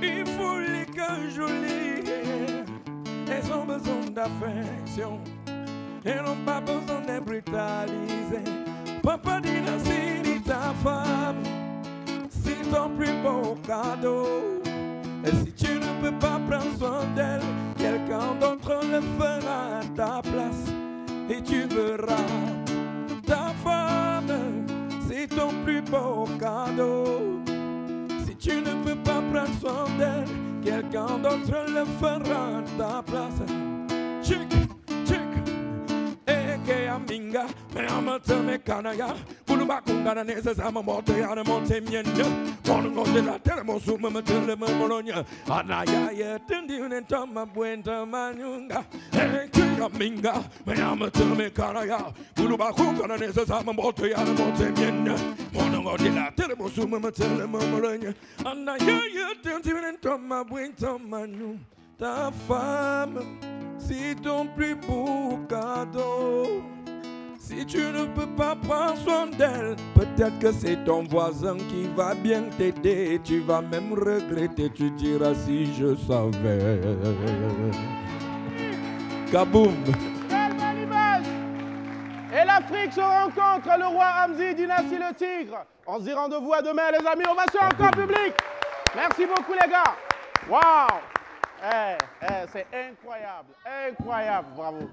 il faut les cajoler. Elles ont besoin d'affection, elles n'ont pas besoin d'être brutalisées. Papa dit ainsi, ta femme, c'est ton plus beau cadeau. Et si tu ne peux pas prendre soin d'elle, quelqu'un d'autre le fera à ta place. Et tu verras ta femme, c'est ton plus beau cadeau. Si tu ne peux pas prendre soin d'elle, quelqu'un d'autre le fera à ta place. Chic, chic, eke aminga, me amate me kanaya. Buluba kungana nese sama mote yana monte mienya. Mono ngote la tele mosuma matele molonya. Anaya ye tendi unentama buenta manyunga. Eke aminga, me amate me kanaya. Buluba kungana nese sama mote yana monte mienya. Mono ngote la tele mosuma matele molonya. Anaya ye tendi unentama buenta manyunga. Ta femme, c'est ton plus beau cadeau. Si tu ne peux pas prendre soin d'elle, peut-être que c'est ton voisin qui va bien t'aider. Tu vas même regretter, tu diras si je savais. Kaboum! Quelle belle image! Et l'Afrique se rencontre, le roi Hamzi, dynastie le Tigre. On se dit rendez-vous à demain, les amis. Ovation encore public. Merci beaucoup, les gars. Waouh! C'est incroyable, incroyable, bravo.